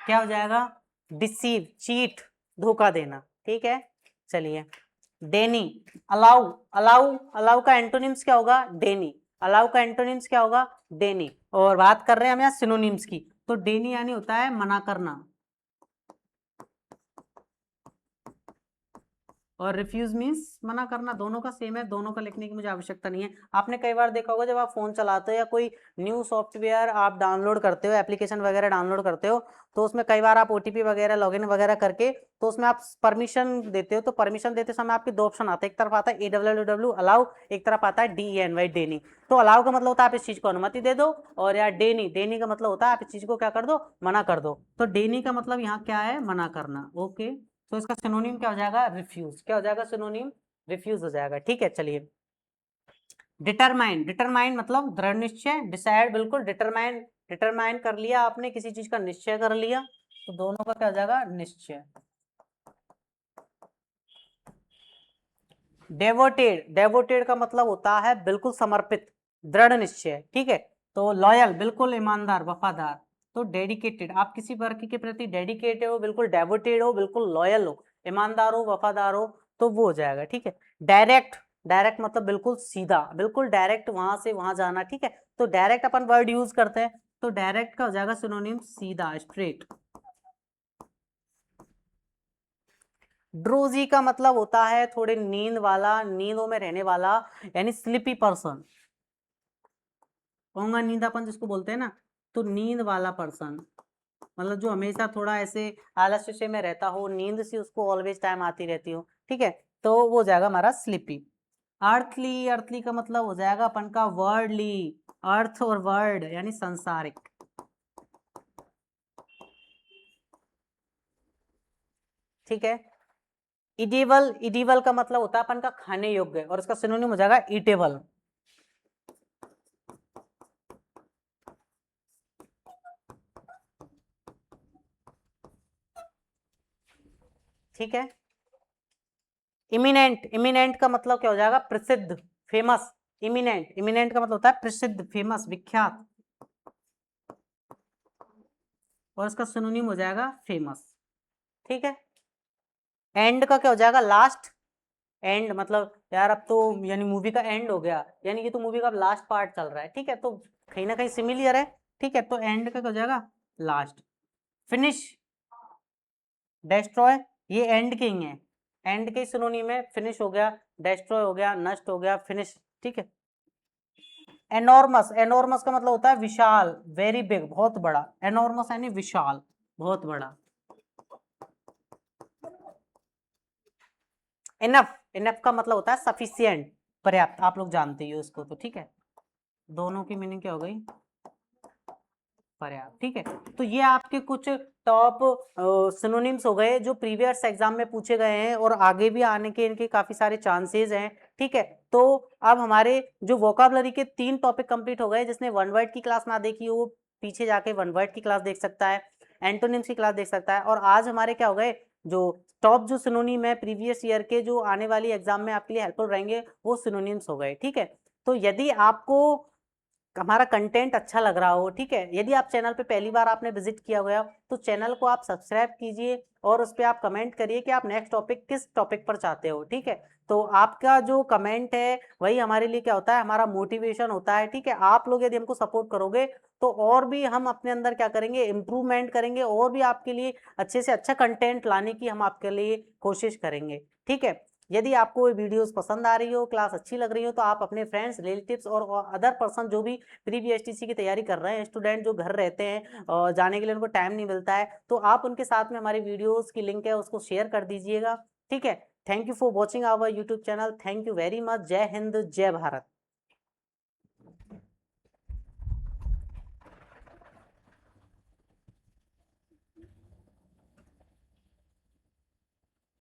[SPEAKER 2] क्या हो जाएगा? डिसीव, चीट, धोखा देना, ठीक है। चलिए, डेनी, अलाउ, अलाउ, अलाउ का एंटोनिम्स क्या होगा? डेनी। अलाउ का एंटोनिम्स क्या होगा? डेनी। और बात कर रहे हैं हम यहाँ सिनोनिम्स की, तो डेनी यानी होता है मना करना, और रिफ्यूज मीन्स मना करना। दोनों का सेम है, दोनों का लिखने की मुझे आवश्यकता नहीं है। आपने कई बार देखा होगा जब आप फोन चलाते हो या कोई न्यू सॉफ्टवेयर आप डाउनलोड करते हो, एप्लीकेशन वगैरह डाउनलोड करते हो, तो उसमें कई बार आप ओटीपी वगैरह लॉगिन वगैरह करके, तो उसमें आप परमिशन देते हो, तो परमिशन देते समय आपके दो ऑप्शन आते हैं, एक तरफ आता है AWW अलाउ, एक तरफ आता है DENY डेनी। तो अलाउ का मतलब होता है आप इस चीज को अनुमति दे दो, और यार डेनी, डेनी का मतलब होता है आप इस चीज को क्या कर दो? मना कर दो। तो डेनी का मतलब यहाँ क्या है? मना करना। ओके, तो इसका सिनोनिम क्या हो जाएगा? रिफ्यूज। क्या हो जाएगा? सिनोनिम रिफ्यूज हो जाएगा, ठीक है। चलिए, डिटरमाइन, डिटरमाइन मतलब दृढ़ निश्चय, डिसाइड, बिल्कुल डिटरमाइन, डिटरमाइन कर लिया आपने, किसी चीज का निश्चय कर लिया, तो दोनों का क्या हो जाएगा? निश्चय। डेवोटेड, डेवोटेड का मतलब होता है बिल्कुल समर्पित, दृढ़ निश्चय, ठीक है। तो लॉयल, बिल्कुल ईमानदार, वफादार। तो डेडिकेटेड, आप किसी वर्ग के प्रति डेडिकेटेड हो, बिल्कुल डेवोटेड हो, बिल्कुल लॉयल हो, ईमानदार हो, वफादार हो, तो वो हो जाएगा, ठीक है। डायरेक्ट, डायरेक्ट मतलब बिल्कुल सीधा, बिल्कुल डायरेक्ट वहां से वहां जाना, ठीक है। तो डायरेक्ट अपन वर्ड यूज करते हैं, तो डायरेक्ट का हो जाएगा सिनोनिम सीधा, स्ट्रेट। ड्रोजी का मतलब होता है थोड़े नींद वाला, नींदों में रहने वाला, यानी स्लीपी पर्सन। कहूंगा नींदापन जिसको बोलते हैं ना, तो नींद वाला पर्सन मतलब जो हमेशा थोड़ा ऐसे आलस्य से में रहता हो, नींद से उसको ऑलवेज टाइम आती रहती हो, ठीक है, तो वो हो जाएगा हमारा स्लीपी। अर्थली, अर्थली का मतलब हो जाएगा अपन का वर्डली, अर्थ और वर्ड यानी संसारिक, ठीक है। इडिबल, इडिबल का मतलब होता है अपन का खाने योग्य, और इसका सिनोनिम हो जाएगा ईटेबल। ठीक है। इमिनेंट, इमिनेंट का मतलब क्या हो जाएगा? प्रसिद्ध, फेमस। इमिनेंट, इमिनेंट का मतलब होता है प्रसिद्ध, फेमस, विख्यात, और इसका सिनोनिम हो जाएगा फेमस, ठीक है। एंड का क्या हो जाएगा? लास्ट। एंड मतलब यार अब तो यानी मूवी का एंड हो गया, यानी ये तो मूवी का लास्ट पार्ट चल रहा है, ठीक है, तो कहीं ना कहीं सिमिलियर है, ठीक है। तो एंड का क्या हो जाएगा? लास्ट। फिनिश, डेस्ट्रॉय, ये एंड के ही है, एंड के सिनोनिम है। फिनिश हो गया, डेस्ट्रॉय हो गया, नष्ट हो गया, फिनिश, ठीक है। एनॉर्मस, एनॉर्मस का मतलब होता है विशाल, वेरी बिग, बहुत बड़ा, एनॉर्मस यानी विशाल, बहुत बड़ा। इनफ, इनफ का मतलब होता है सफिशिएंट, पर्याप्त, आप लोग जानते हो इसको, तो ठीक है। दोनों की मीनिंग क्या हो गई? पर्याप्त, ठीक है। तो ये आपके कुछ टॉप सिनोनिम्स हो गए जो प्रीवियस एग्जाम में पूछे गए हैं, और आगे भी आने के इनके काफी सारे चांसेस हैं, ठीक है। तो अब हमारे जो वोकाबलरी के 3 टॉपिक कंप्लीट हो गए, जिसने वन वर्ड की क्लास ना देखी हो, वो पीछे जाके वन वर्ड की क्लास देख सकता है, एंटोनिम्स की क्लास देख सकता है। और आज हमारे क्या हो गए, जो टॉप जो सिनोनिम है प्रीवियस ईयर के, जो आने वाली एग्जाम में आपके लिए हेल्पफुल रहेंगे, वो सिनोनिम्स हो गए, ठीक है। तो यदि आपको हमारा कंटेंट अच्छा लग रहा हो, ठीक है, यदि आप चैनल पे पहली बार आपने विजिट किया हुआ है, तो चैनल को आप सब्सक्राइब कीजिए, और उस पर आप कमेंट करिए कि आप नेक्स्ट टॉपिक किस टॉपिक पर चाहते हो, ठीक है। तो आपका जो कमेंट है वही हमारे लिए क्या होता है? हमारा मोटिवेशन होता है, ठीक है। आप लोग यदि हमको सपोर्ट करोगे, तो और भी हम अपने अंदर क्या करेंगे? इम्प्रूवमेंट करेंगे, और भी आपके लिए अच्छे से अच्छा कंटेंट लाने की हम आपके लिए कोशिश करेंगे, ठीक है। यदि आपको ये वीडियोस पसंद आ रही हो, क्लास अच्छी लग रही हो, तो आप अपने फ्रेंड्स, रिलेटिव्स और अदर पर्सन जो भी प्री बीएसटीसी की तैयारी कर रहे हैं, स्टूडेंट जो घर रहते हैं और जाने के लिए उनको टाइम नहीं मिलता है, तो आप उनके साथ में हमारी वीडियोस की लिंक है उसको शेयर कर दीजिएगा, ठीक है। Thank you for watching our YouTube channel. Thank you very much. जय हिंद, जय भारत।